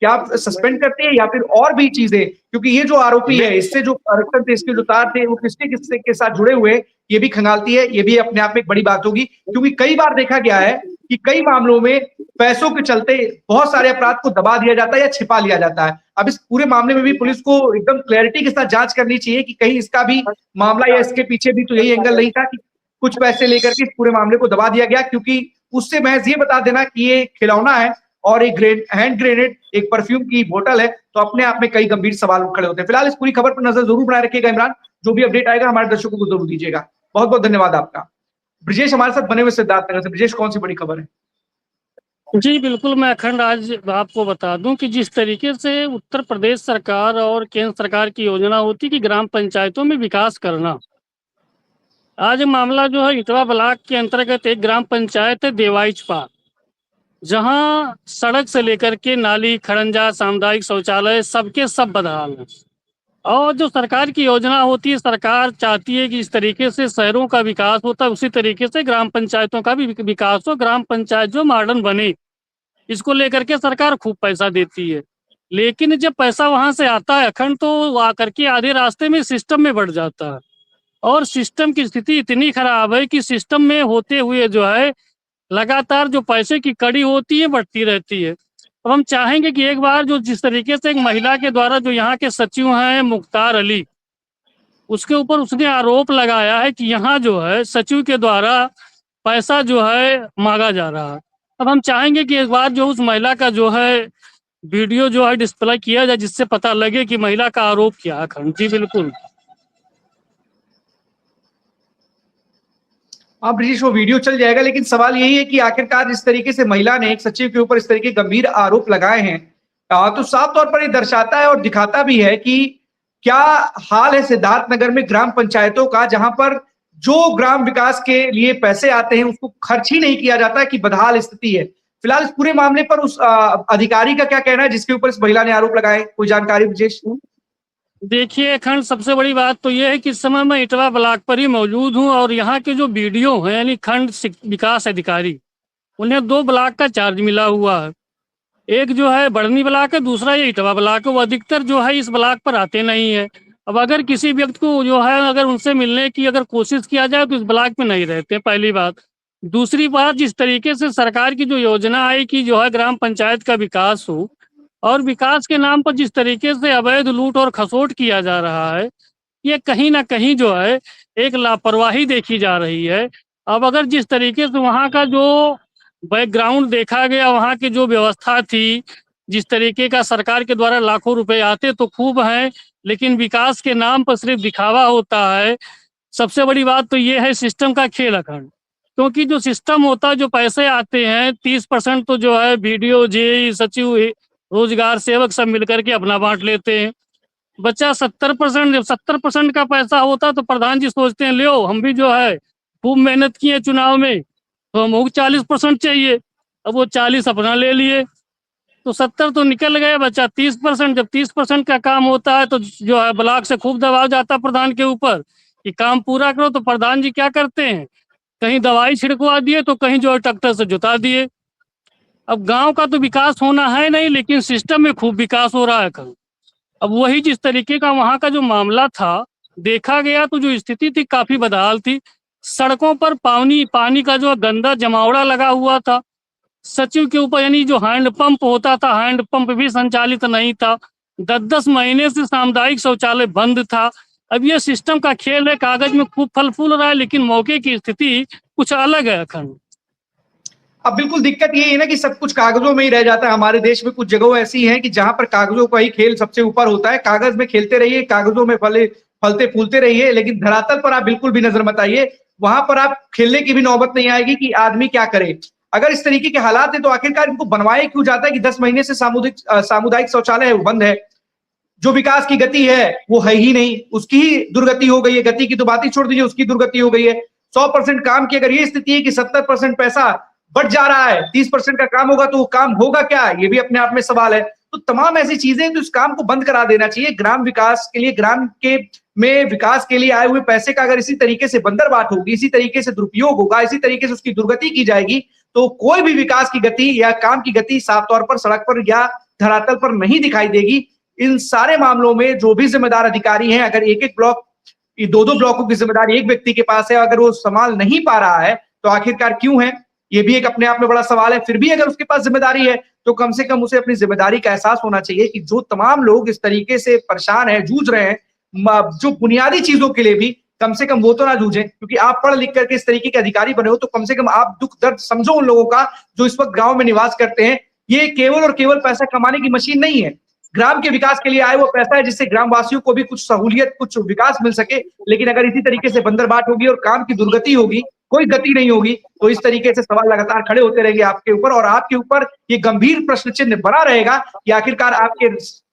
क्या सस्पेंड करती है या फिर और भी चीजें, क्योंकि ये जो आरोपी है, इससे जो कैरेक्टर थे, इसके जो तार थे, वो किसके किससे के साथ जुड़े हुए, ये भी खंगालती है। ये भी अपने आप में एक बड़ी बात होगी, क्योंकि कई बार देखा गया है कि कई मामलों में पैसों के चलते बहुत सारे अपराध को दबा दिया जाता है या छिपा लिया जाता है। अब इस पूरे मामले में भी पुलिस को एकदम क्लैरिटी के साथ जांच करनी चाहिए कि कहीं इसका भी मामला या इसके पीछे भी तो यही एंगल नहीं था कि कुछ पैसे लेकर के इस पूरे मामले को दबा दिया गया, क्योंकि उससे महज ये बता देना कि ये खिलौना है और एक हैंड ग्रेनेड, एक परफ्यूम की बोतल है, तो अपने आप में कई गंभीर सवाल खड़े होते हैं। फिलहाल इस पूरी खबर पर नजर जरूर बनाए रखिएगा इमरान, जो भी अपडेट आएगा हमारे दर्शकों को जरूर दीजिएगा। बहुत बहुत धन्यवाद आपका। ब्रिजेश हमारे साथ बने हुए सिद्धार्थनगर से। ब्रिजेश, कौन सी बड़ी खबर है? जी बिल्कुल, मैं अखंड आज आपको बता दूं कि जिस तरीके से उत्तर प्रदेश सरकार और केंद्र सरकार की योजना होती है कि ग्राम पंचायतों में विकास करना, आज मामला जो है इटवा ब्लॉक के अंतर्गत एक ग्राम पंचायत है देवाइचपा, जहां सड़क से लेकर के नाली, खड़ंजा, सामुदायिक शौचालय सबके सब बदहाल हैं। और जो सरकार की योजना होती है, सरकार चाहती है कि इस तरीके से शहरों का विकास होता है, उसी तरीके से ग्राम पंचायतों का भी विकास हो, ग्राम पंचायत जो मॉडर्न बने, इसको लेकर के सरकार खूब पैसा देती है। लेकिन जब पैसा वहां से आता है अखंड, तो आकर के आधे रास्ते में सिस्टम में बढ़ जाता है, और सिस्टम की स्थिति इतनी खराब है कि सिस्टम में होते हुए जो है लगातार जो पैसे की कड़ी होती है बढ़ती रहती है। अब हम चाहेंगे कि एक बार जो जिस तरीके से एक महिला के द्वारा जो यहाँ के सचिव हैं मुख्तार अली, उसके ऊपर उसने आरोप लगाया है कि यहाँ जो है सचिव के द्वारा पैसा जो है मांगा जा रहा है। अब हम चाहेंगे कि एक बार जो उस महिला का जो है वीडियो जो है डिस्प्ले किया जाए, जिससे पता लगे कि महिला का आरोप क्या है। खंड जी बिल्कुल। हाँ ब्रिजेश, वो वीडियो चल जाएगा, लेकिन सवाल यही है कि आखिरकार जिस तरीके से महिला ने एक सचिव के ऊपर इस तरीके गंभीर आरोप लगाए हैं, तो साफ तौर पर ये दर्शाता है और दिखाता भी है कि क्या हाल है सिद्धार्थनगर में ग्राम पंचायतों का, जहां पर जो ग्राम विकास के लिए पैसे आते हैं उसको खर्च ही नहीं किया जाता, कि बदहाल स्थिति है। फिलहाल इस पूरे मामले पर उस अधिकारी का क्या कहना है जिसके ऊपर इस महिला ने आरोप लगाए? कोई जानकारी ब्रिजेश? देखिए खंड, सबसे बड़ी बात तो यह है कि इस समय मैं इटवा ब्लॉक पर ही मौजूद हूं, और यहाँ के जो बीडीओ हैं यानी खंड विकास अधिकारी, उन्हें 2 ब्लॉक का चार्ज मिला हुआ है। एक जो है बढ़नी ब्लॉक है, दूसरा ये इटवा ब्लॉक है। वो अधिकतर जो है इस ब्लॉक पर आते नहीं है। अब अगर किसी व्यक्ति को जो है अगर उनसे मिलने की अगर कोशिश किया जाए तो इस ब्लॉक में नहीं रहते, पहली बात। दूसरी बात, जिस तरीके से सरकार की जो योजना आई कि जो है ग्राम पंचायत का विकास हो, और विकास के नाम पर जिस तरीके से अवैध लूट और खसोट किया जा रहा है, ये कहीं ना कहीं जो है एक लापरवाही देखी जा रही है। अब अगर जिस तरीके से वहाँ का जो बैकग्राउंड देखा गया, वहाँ की जो व्यवस्था थी, जिस तरीके का सरकार के द्वारा लाखों रुपए आते तो खूब हैं, लेकिन विकास के नाम पर सिर्फ दिखावा होता है। सबसे बड़ी बात तो ये है सिस्टम का खेल अखंड, क्योंकि जो सिस्टम होता है, जो पैसे आते हैं 30% तो जो है बीडीओ, जेई, सचिव, रोजगार सेवक सब मिलकर के अपना बांट लेते हैं। बच्चा 70%, जब 70% का पैसा होता तो प्रधान जी सोचते हैं लो हम भी जो है खूब मेहनत किए चुनाव में, तो हमको 40% चाहिए। अब वो 40 अपना ले लिए, तो 70 तो निकल गए, बचा 30%। जब 30% का काम होता है तो जो है ब्लॉक से खूब दबाव जाता है प्रधान के ऊपर कि काम पूरा करो। तो प्रधान जी क्या करते हैं, कहीं दवाई छिड़कवा दिए तो कहीं जो है ट्रैक्टर से जुता दिए। अब गांव का तो विकास होना है नहीं, लेकिन सिस्टम में खूब विकास हो रहा है कल। अब वही जिस तरीके का वहां का जो मामला था देखा गया, तो जो स्थिति थी काफी बदहाल थी। सड़कों पर पानी का जो गंदा जमावड़ा लगा हुआ था। सचिव के ऊपर यानी जो हैंडपंप होता था, हैंडपंप भी संचालित नहीं था। 10-10 महीने से सामुदायिक शौचालय बंद था। अब ये सिस्टम का खेल है, कागज में खूब फल फूल रहा है, लेकिन मौके की स्थिति कुछ अलग है अखंड। अब बिल्कुल दिक्कत ये है ना कि सब कुछ कागजों में ही रह जाता है। हमारे देश में कुछ जगह ऐसी हैं कि जहां पर कागजों का ही खेल सबसे ऊपर होता है। कागज में खेलते रहिए, कागजों में फलते फूलते रहिए, लेकिन धरातल पर आप बिल्कुल भी नजर मत आइए। वहां पर आप खेलने की भी नौबत नहीं आएगी कि आदमी क्या करे। अगर इस तरीके के हालात है तो आखिरकार इनको बनवाया क्यों जाता है कि 10 महीने से सामुदायिक शौचालय है वो बंद है। जो विकास की गति है वो है ही नहीं, उसकी ही दुर्गति हो गई है। गति की तो बात ही छोड़ दीजिए, उसकी दुर्गति हो गई है। 100% काम की अगर ये स्थिति है कि 70% पैसा बढ़ जा रहा है, 30% का काम होगा तो वो काम होगा क्या, ये भी अपने आप में सवाल है। तो तमाम ऐसी चीजें तो इस काम को बंद करा देना चाहिए। ग्राम विकास के लिए, ग्राम के में विकास के लिए आए हुए पैसे का अगर इसी तरीके से बंदरबाट होगी, इसी तरीके से दुरुपयोग होगा, इसी तरीके से उसकी दुर्गति की जाएगी, तो कोई भी विकास की गति या काम की गति साफ तौर पर सड़क पर या धरातल पर नहीं दिखाई देगी। इन सारे मामलों में जो भी जिम्मेदार अधिकारी हैं, अगर एक एक ब्लॉक, दो ब्लॉकों की जिम्मेदारी एक व्यक्ति के पास है, अगर वो संभाल नहीं पा रहा है तो आखिरकार क्यों है, ये भी एक अपने आप में बड़ा सवाल है। फिर भी अगर उसके पास जिम्मेदारी है तो कम से कम उसे अपनी जिम्मेदारी का एहसास होना चाहिए कि जो तमाम लोग इस तरीके से परेशान हैं, जूझ रहे हैं, जो बुनियादी चीजों के लिए भी कम से कम वो तो ना जूझें, क्योंकि आप पढ़ लिख करके इस तरीके के अधिकारी बने हो तो कम से कम आप दुख दर्द समझो उन लोगों का जो इस वक्त गांव में निवास करते हैं। ये केवल और केवल पैसा कमाने की मशीन नहीं है, ग्राम के विकास के लिए आए वो पैसा है जिससे ग्रामवासियों को भी कुछ सहूलियत, कुछ विकास मिल सके। लेकिन अगर इसी तरीके से बंदरबाट होगी और काम की दुर्गति होगी, कोई गति नहीं होगी, तो इस तरीके से सवाल लगातार खड़े होते रहेंगे आपके ऊपर, और आपके ऊपर ये गंभीर प्रश्न चिन्ह बना रहेगा कि आखिरकार आपके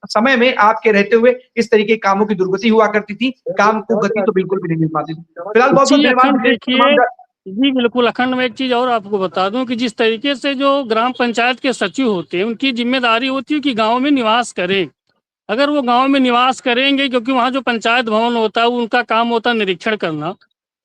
समय में, आपके रहते हुए इस तरीके के कामों की दुर्गति हुआ करती थी, काम को गति तो बिल्कुल भी नहीं मिल पाती थी। फिलहाल बहुत बहुत धन्यवाद। जी बिल्कुल अखंड, में एक चीज और आपको बता दूं कि जिस तरीके से जो ग्राम पंचायत के सचिव होते हैं, उनकी जिम्मेदारी होती है कि गांव में निवास करें। अगर वो गांव में निवास करेंगे, क्योंकि वहाँ जो पंचायत भवन होता है उनका काम होता है निरीक्षण करना,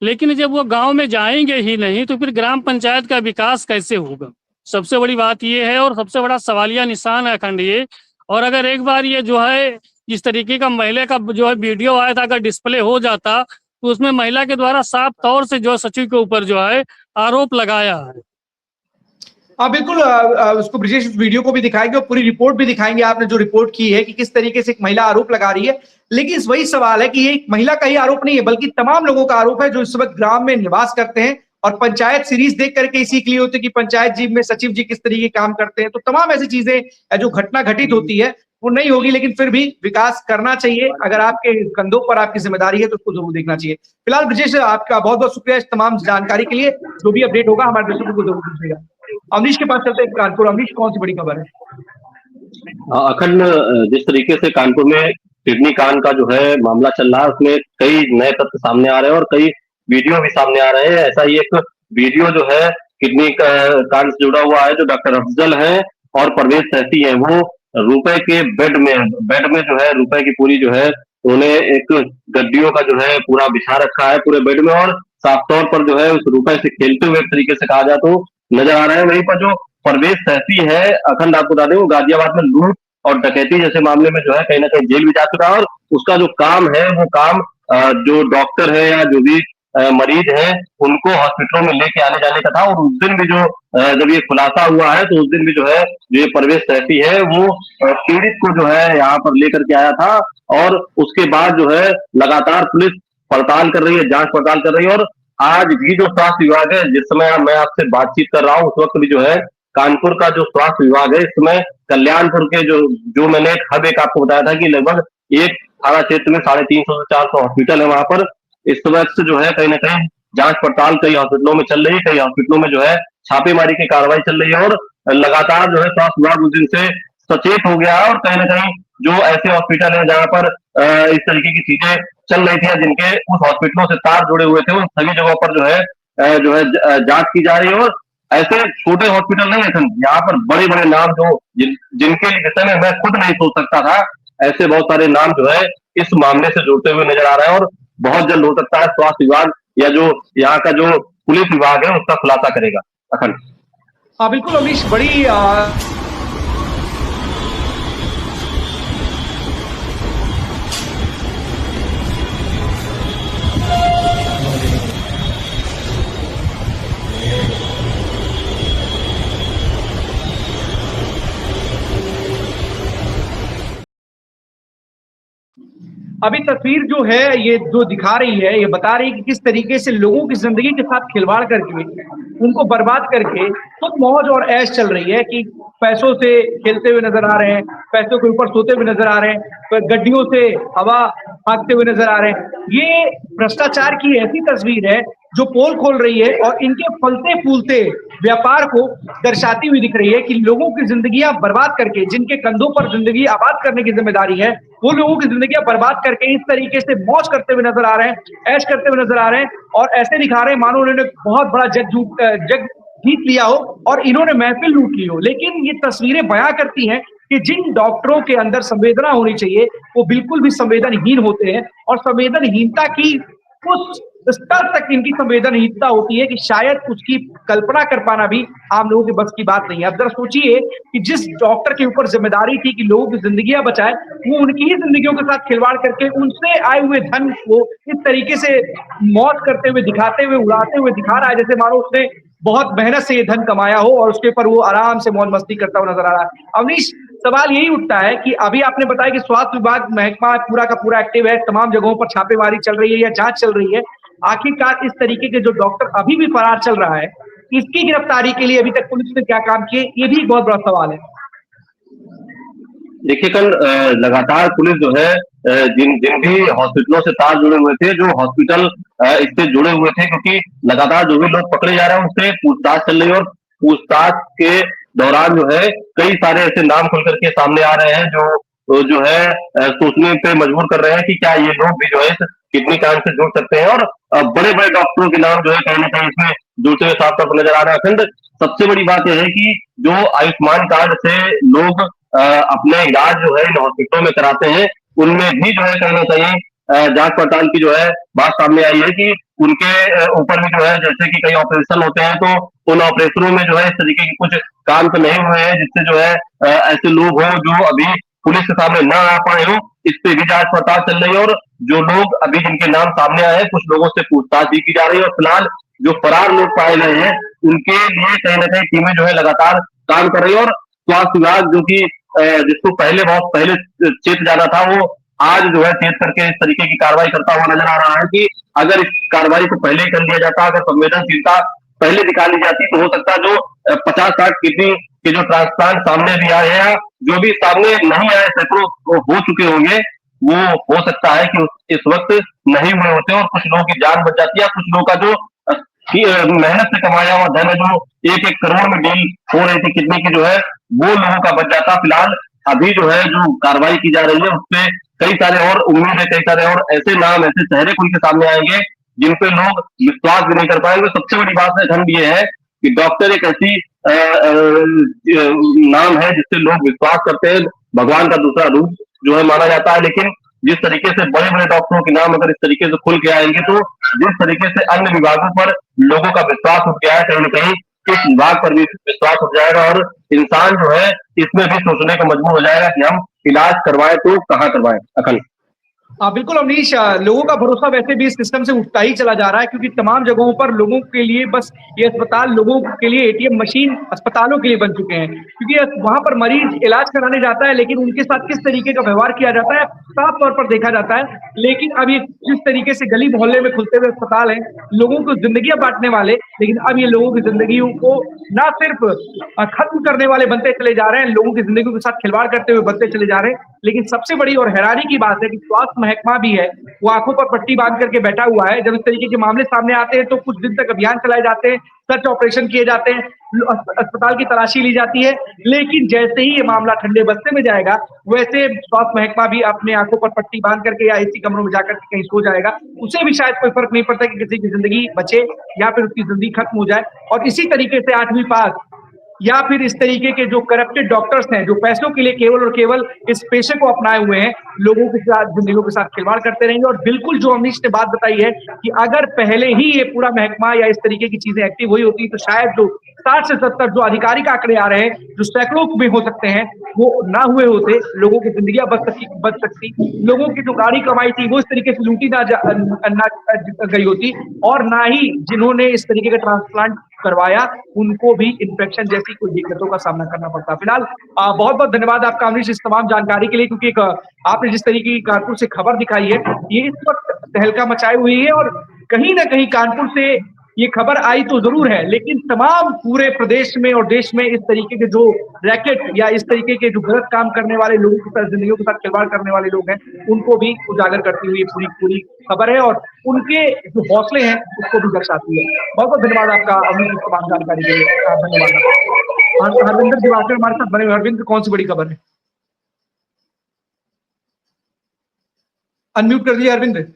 लेकिन जब वो गांव में जाएंगे ही नहीं तो फिर ग्राम पंचायत का विकास कैसे होगा। सबसे बड़ी बात ये है और सबसे बड़ा सवालिया निशान है अखंड ये। और अगर एक बार ये जो है जिस तरीके का महिला का जो है वीडियो आया था, अगर डिस्प्ले हो जाता तो उसमें महिला के द्वारा साफ तौर से जो सचिव के ऊपर जो है आरोप लगाया है। हाँ बिल्कुल, उसको ब्रिजेश उस वीडियो को भी दिखाएंगे और पूरी रिपोर्ट भी दिखाएंगे, आपने जो रिपोर्ट की है कि किस तरीके से एक महिला आरोप लगा रही है। लेकिन वही सवाल है कि ये एक महिला का ही आरोप नहीं है, बल्कि तमाम लोगों का आरोप है जो इस वक्त ग्राम में निवास करते हैं और पंचायत सीरीज देख करके ही सीख लिए होते कि पंचायत जी में सचिव जी किस तरीके काम करते हैं। तो तमाम ऐसी चीजें जो घटना घटित होती है वो नहीं होगी, लेकिन फिर भी विकास करना चाहिए। अगर आपके कंधों पर आपकी जिम्मेदारी है तो उसको जरूर देखना चाहिए। फिलहाल ब्रिजेश, आपका बहुत बहुत शुक्रिया इस तमाम जानकारी के लिए। जो भी अपडेट होगा हमारे दर्शकों को जरूर दीजिएगा। अमरीश के पास चलते हैं कानपुर। अमरीश, कौन सी बड़ी खबर है? अखंड, जिस तरीके से कानपुर में किडनी कांड का जो है मामला चल रहा है, उसमें कई नए तथ्य सामने आ रहे हैं और कई वीडियो भी सामने आ रहे हैं। ऐसा ही एक वीडियो जो है किडनी कांड से जुड़ा हुआ है, जो डॉक्टर अफजल है और परवेज सहती है, वो रुपए के बेड में जो है रुपए की पूरी जो है उन्हें एक गड्डियों का जो है पूरा बिछा रखा है पूरे बेड में, और साफ तौर पर जो है उस रुपए से खेलते हुए एक तरीके से कहा जाए तो नजर आ रहे हैं। वहीं पर जो परवेज सहती है, अखंड आपको बता दें, वो गाजियाबाद में लूट और डकैती जैसे मामले में जो है कहीं ना कहीं जेल भी जा चुका है, और उसका जो काम है वो काम जो डॉक्टर है या जो भी मरीज है उनको हॉस्पिटलों में लेके आने जाने का था। और उस दिन भी जो जब ये खुलासा हुआ है तो उस दिन भी जो है ये परवेज सहती है वो पीड़ित को जो है यहाँ पर लेकर के आया था, और उसके बाद जो है लगातार पुलिस पड़ताल कर रही है, जांच पड़ताल कर रही है। और आज भी जो स्वास्थ्य विभाग है, जिस समय मैं आपसे बातचीत कर रहा हूँ उस वक्त भी जो है कानपुर का जो स्वास्थ्य विभाग है इस समय कल्याणपुर के जो मैंने एक आपको बताया था कि लगभग एक थाना क्षेत्र में 350 से 400 हॉस्पिटल है, वहां पर इस वक्त जो है कहीं ना कहीं जांच पड़ताल कई हॉस्पिटलों में चल रही है, कई हॉस्पिटलों में जो है छापेमारी की कार्रवाई चल रही है, और लगातार जो है स्वास्थ्य विभाग उस दिन से सचेत हो गया है। और कहीं ना कहीं जो ऐसे हॉस्पिटल है जहां पर इस तरीके की चीजें चल रही थी, जिनके उस हॉस्पिटलों से तार जुड़े हुए थे, उन सभी जगहों पर जो है जांच की जा रही है। और ऐसे छोटे हॉस्पिटल नहीं है, यहाँ पर बड़े बड़े नाम जो जिनके विषय में मैं खुद नहीं सोच सकता था, ऐसे बहुत सारे नाम जो है इस मामले से जुड़ते हुए नजर आ रहे हैं। और बहुत जल्द हो सकता है स्वास्थ्य विभाग या जो यहाँ का जो पुलिस विभाग है उसका खुलासा करेगा। अखंड, हाँ बिल्कुल अमरीश, बड़ी अभी तस्वीर जो है ये जो दिखा रही है, ये बता रही है कि किस तरीके से लोगों की जिंदगी के साथ खिलवाड़ करके, उनको बर्बाद करके खुद मौज और ऐश चल रही है कि पैसों से खेलते हुए नजर आ रहे हैं, पैसों के ऊपर सोते हुए नजर आ रहे हैं, गड्डियों से हवा भागते हुए नजर आ रहे हैं। ये भ्रष्टाचार की ऐसी तस्वीर है जो पोल खोल रही है और इनके फलते फूलते व्यापार को दर्शाती हुई दिख रही है कि लोगों की जिंदगियां बर्बाद करके, जिनके कंधों पर जिंदगी आबाद करने की जिम्मेदारी है, वो लोगों की जिंदगियां बर्बाद करके इस तरीके से मौज करते हुए नजर आ रहे हैं, ऐश करते हुए नजर आ रहे हैं और ऐसे दिखा रहे हैं मानो उन्होंने बहुत बड़ा जग जीत लिया हो और इन्होंने महफिल लूट ली हो। लेकिन ये तस्वीरें बयां करती हैं कि जिन डॉक्टरों के अंदर संवेदना होनी चाहिए वो बिल्कुल भी संवेदनहीन होते हैं और संवेदनहीनता की उस स्तर तक इनकी संवेदनहीनता होती है कि शायद उसकी कल्पना कर पाना भी आम लोगों के बस की बात नहीं है। अब जरा सोचिए कि जिस डॉक्टर के ऊपर जिम्मेदारी थी कि लोगों की जिंदगियां बचाए, वो उनकी ही जिंदगियों के साथ खिलवाड़ करके उनसे आए हुए धन को इस तरीके से मौत करते हुए, दिखाते हुए, उड़ाते हुए दिखा रहा है जैसे मानो उसने बहुत मेहनत से ये धन कमाया हो और उसके ऊपर वो आराम से मौज मस्ती करता हुआ नजर आ रहा है। अवनीश, सवाल यही उठता है कि अभी आपने बताया कि स्वास्थ्य विभाग महकमा पूरा का पूरा एक्टिव है, तमाम जगहों पर छापेमारी चल रही है या जांच चल रही है, आखिरकार इस तरीके के जो डॉक्टर अभी भी फरार चल रहा है, इसकी गिरफ्तारी के लिए अभी तक पुलिस ने क्या काम किए, ये भी एक बहुत बड़ा सवाल है। देखिए कल लगातार पुलिस जो है जिन जिन भी हॉस्पिटलों से तार जुड़े हुए थे, जो हॉस्पिटल इससे जुड़े हुए थे, क्योंकि लगातार जो भी लोग पकड़े जा रहे हैं उनसे पूछताछ चल रही है और पूछताछ के दौरान जो है कई सारे ऐसे नाम खुल करके सामने आ रहे हैं जो है सोचने पे मजबूर कर रहे हैं कि क्या ये लोग भी जो है किडनी कांड से जुड़ सकते हैं। और बड़े बड़े डॉक्टरों के नाम जो है कहीं ना कहीं इसमें जुड़ते हुए साफ साफ नजर आ रहे हैं। अखंड, सबसे बड़ी बात यह है कि जो आयुष्मान कार्ड से लोग अपने इलाज जो है इन हॉस्पिटलों में कराते हैं, उनमें भी जो है कहीं ना कहीं जांच पड़ताल की जो है बात सामने आई है कि उनके ऊपर भी जो है जैसे कि कई ऑपरेशन होते हैं तो उन ऑपरेशनों में जो है इस तरीके के कुछ काम तो नहीं हुए हैं जिससे जो है ऐसे लोग हों जो अभी पुलिस के सामने न आ पाए हो, इस पे भी जांच पड़ताल चल रही है। और जो लोग अभी जिनके नाम सामने आए हैं, कुछ लोगों से पूछताछ भी की जा रही है और फिलहाल जो फरार लोग पाए गए हैं उनके लिए कहीं ना कहीं टीमें जो है लगातार काम कर रही है। और स्वास्थ्य विभाग जो कि जिसको पहले बहुत पहले चेत जाना था, वो आज जो है चेत करके इस तरीके की कार्रवाई करता हुआ नजर आ रहा है कि अगर इस कार्रवाई को पहले ही कर लिया जाता, अगर संवेदनशीलता पहले दिखा ली जाती तो हो सकता है जो 50-60 किडनी के जो ट्रांसप्लांट सामने भी आए हैं, जो भी सामने नहीं आए, सैकड़ों हो चुके होंगे, वो हो सकता है कि इस वक्त नहीं हुए होते और कुछ लोगों की जान बच जाती है। कुछ लोगों का जो मेहनत से कमाया हुआ धन है, जो 1-1 करोड़ में डील हो रही थी किडनी की, जो है वो लोगों का बच जाता। फिलहाल अभी जो है जो कार्रवाई की जा रही है उसपे कई सारे और उम्मीद है, कई सारे और ऐसे नाम, ऐसे चेहरे खुल के सामने आएंगे जिन पे लोग विश्वास भी नहीं कर पाएंगे। सबसे बड़ी बात है खंड ये है कि डॉक्टर एक ऐसी नाम है जिससे लोग विश्वास करते हैं, भगवान का दूसरा रूप जो है माना जाता है। लेकिन जिस तरीके से बड़े बड़े डॉक्टरों के नाम अगर इस तरीके से खुल के आएंगे तो जिस तरीके से अन्य विभागों पर लोगों का विश्वास उठ गया है, कहीं न कहीं इस विभाग पर भी विश्वास उठ जाएगा और इंसान जो है इसमें भी सोचने को मजबूर हो जाएगा कि हम इलाज करवाएं तो कहाँ करवाएं। अखंड, बिल्कुल अवनीश, लोगों का भरोसा वैसे भी इस सिस्टम से उठता ही चला जा रहा है क्योंकि तमाम जगहों पर लोगों के लिए बस ये अस्पताल लोगों के लिए एटीएम मशीन अस्पतालों के लिए बन चुके हैं, क्योंकि वहां पर मरीज इलाज कराने जाता है लेकिन उनके साथ किस तरीके का व्यवहार किया जाता है साफ तौर पर देखा जाता है। लेकिन अब ये जिस तरीके से गली मोहल्ले में खुलते हुए अस्पताल हैं, लोगों को जिंदगियां बांटने वाले, लेकिन अब ये लोगों की जिंदगियों को ना सिर्फ खत्म करने वाले बनते चले जा रहे हैं, लोगों की जिंदगी के साथ खिलवाड़ करते हुए बनते चले जा रहे हैं। लेकिन सबसे बड़ी और हैरानी की बात है कि स्वास्थ्य महकमा भी है, वो आंखों पर पट्टी बांध करके बैठा हुआ है। जब इस तरीके के मामले सामने आते हैं तो कुछ दिन तक अभियान चलाए जाते हैं, सर्च ऑपरेशन किए जाते हैं, अस्पताल की तलाशी ली जाती है, लेकिन जैसे ही ये मामला ठंडे बस्ते में जाएगा वैसे स्वास्थ्य महकमा भी अपने आंखों पर पट्टी बांध करके या एसी कमरों में जाकर के कहीं सो जाएगा। उसे भी शायद कोई फर्क नहीं पड़ता कि किसी की जिंदगी बचे या फिर उसकी जिंदगी खत्म हो जाए। और इसी तरीके से 8वीं पास या फिर इस तरीके के जो करप्टेड डॉक्टर्स हैं, जो पैसों के लिए केवल और केवल इस पेशे को अपनाए हुए हैं, लोगों के साथ जिंदगियों के साथ खिलवाड़ करते रहेंगे। और बिल्कुल जो अमरीश ने बात बताई है कि अगर पहले ही ये पूरा महकमा या इस तरीके की चीजें एक्टिव हुई होती तो शायद जो 60 से 70 जो आधिकारिक आंकड़े आ रहे हैं, जो सैकड़ों में हो सकते हैं, वो ना हुए होते, लोगों की जिंदगियां बच सकती, लोगों की जो गाड़ी कमाई थी वो इस तरीके से लूटी ना गई होती, और ना ही जिन्होंने इस तरीके का ट्रांसप्लांट करवाया उनको भी इन्फेक्शन जैसी कोई दिक्कतों का सामना करना पड़ता। फिलहाल बहुत बहुत धन्यवाद आपका अमरीश इस तमाम जानकारी के लिए, क्योंकि एक आपने जिस तरीके की कानपुर से खबर दिखाई है, ये इस वक्त तहलका मचाई हुई है, और कहीं ना कहीं कानपुर से ये खबर आई तो जरूर है, लेकिन तमाम पूरे प्रदेश में और देश में इस तरीके के जो रैकेट या इस तरीके के जो गलत काम करने वाले लोगों के साथ, जिंदगियों के साथ खिलवाड़ करने वाले लोग हैं, उनको भी उजागर करती हुई पूरी खबर है, और उनके जो हौसले हैं उसको भी दर्शाती है। बहुत बहुत धन्यवाद आपका अमरीश तमाम जानकारी के लिए। धन्यवाद। हरविंदर दिवाकर हमारे साथ बने हुए। हरविंदर, कौन सी बड़ी खबर है? अनम्यूट कर दिया अरविंद।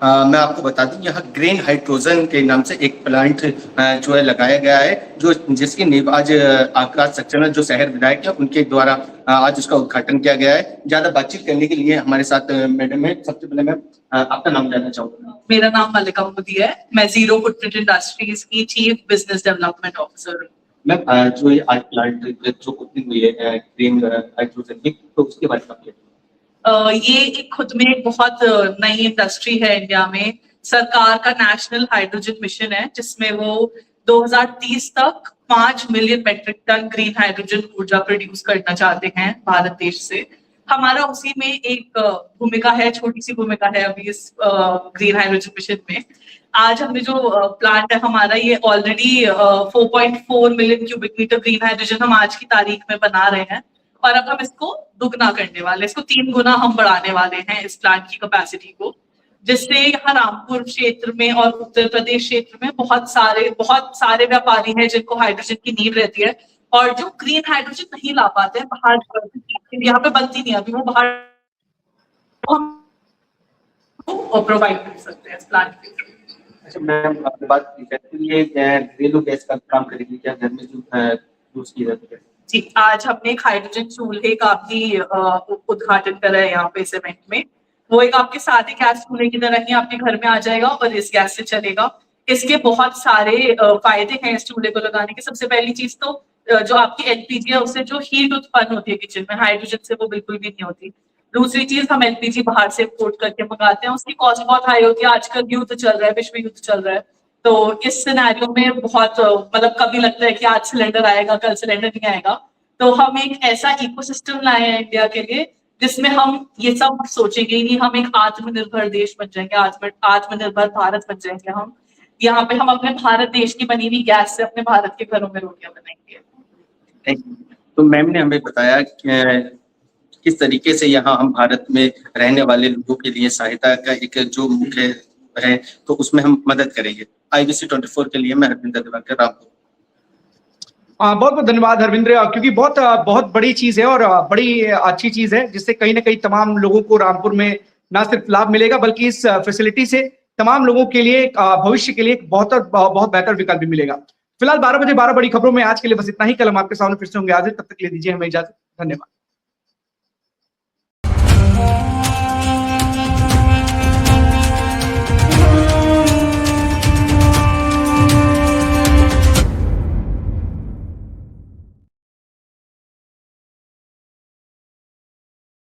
मैं आपको बता दूं, यहाँ ग्रीन हाइड्रोजन के नाम से एक प्लांट जो है लगाया गया है, जो जिसकी नींव आज आकाश सक्सेना जो शहर विधायक है उनके द्वारा आज उसका उद्घाटन किया गया है। ज्यादा बातचीत करने के लिए हमारे साथ मैडम है। सबसे पहले मैं आपका नाम जानना चाहूंगा। मेरा नाम मल्लिका मोदी है। मैं जीरो फुटप्रिंट इंडस्ट्रीज की चीफ बिजनेस डेवलपमेंट ऑफिसर हूँ। मैम, जो ये आज प्लांट जो ओपनिंग हुई है ग्रीन हाइड्रोजन की, तो उसके बारे में ये एक खुद में एक बहुत नई इंडस्ट्री है इंडिया में। सरकार का नेशनल हाइड्रोजन मिशन है, जिसमें वो 2030 तक 5 million metric tonne green hydrogen ऊर्जा प्रोड्यूस करना चाहते हैं भारत देश से। हमारा उसी में एक भूमिका है, छोटी सी भूमिका है अभी इस ग्रीन हाइड्रोजन मिशन में। आज हमने जो प्लांट है हमारा, ये already 4.4 million cubic metre green hydrogen हम आज की तारीख में बना रहे हैं, और अब हम इसको दुगना करने वाले, इसको 3 गुना हम बढ़ाने वाले हैं इस प्लांट की कैपेसिटी को, जिससे यहाँ रामपुर क्षेत्र में और उत्तर प्रदेश क्षेत्र में बहुत सारे व्यापारी हैं जिनको हाइड्रोजन की नीड रहती है, और जो ग्रीन हाइड्रोजन नहीं ला पाते हैं बाहर, यहाँ पे बनती नहीं अभी, वो बाहर हम प्रोवाइड कर सकते हैं इस प्लांट के। अच्छा मैम, आपने बात की ये घरेलू गैस का काम करेगी क्या, घर में जो यूज की जाती है? जी, आज हमने एक हाइड्रोजन चूल्हे का भी उद्घाटन करा है यहाँ पे सीमेंट में। वो एक आपके सादे गैस चूल्हे की तरह ही आपके घर में आ जाएगा और इस गैस से चलेगा। इसके बहुत सारे फायदे हैं इस चूल्हे को लगाने के। सबसे पहली चीज तो जो आपकी एलपीजी है उससे जो हीट उत्पन्न होती है किचन में, हाइड्रोजन से वो बिल्कुल भी नहीं होती। दूसरी चीज, हम एलपीजी बाहर से इम्पोर्ट करके मंगाते हैं, उसकी कॉस्ट बहुत हाई होती है। आजकल युद्ध चल रहा है, विश्व युद्ध चल रहा है, तो इस सिनेरियो में बहुत मतलब कभी लगता है कि आज सिलेंडर आएगा, कल सिलेंडर नहीं आएगा। तो हम एक ऐसा इकोसिस्टम लाए हैं इंडिया के लिए जिसमें हम ये सब सोचेंगे ही नहीं, हम एक आत्मनिर्भर देश बन जाएंगे, आत्मनिर्भर भारत बन जाएंगे। हम यहाँ पे हम अपने भारत देश की बनी हुई गैस से अपने भारत के घरों में रोटियां बनाएंगे। तो मैम ने हमें बताया कि किस तरीके से यहाँ हम भारत में रहने वाले लोगों के लिए सहायता का एक जो मुख्य है, तो उसमें हम मदद करेंगे। IBC 24 के लिए मैं हरविंदर दिवाकर, रामपुर। बहुत बहुत धन्यवाद हरविंद्र, क्योंकि बहुत बड़ी चीज है और बड़ी अच्छी चीज है, जिससे कहीं ना कहीं तमाम लोगों को रामपुर में न सिर्फ लाभ मिलेगा, बल्कि इस फैसिलिटी से तमाम लोगों के लिए भविष्य के लिए बहुत बेहतर विकल्प भी मिलेगा। फिलहाल 12 बजे 12 बड़ी खबरों में आज के लिए बस इतना ही। कल हम आपके सामने फिर से होंगे। आज तब तक ले दीजिए हमें इजाजत। धन्यवाद।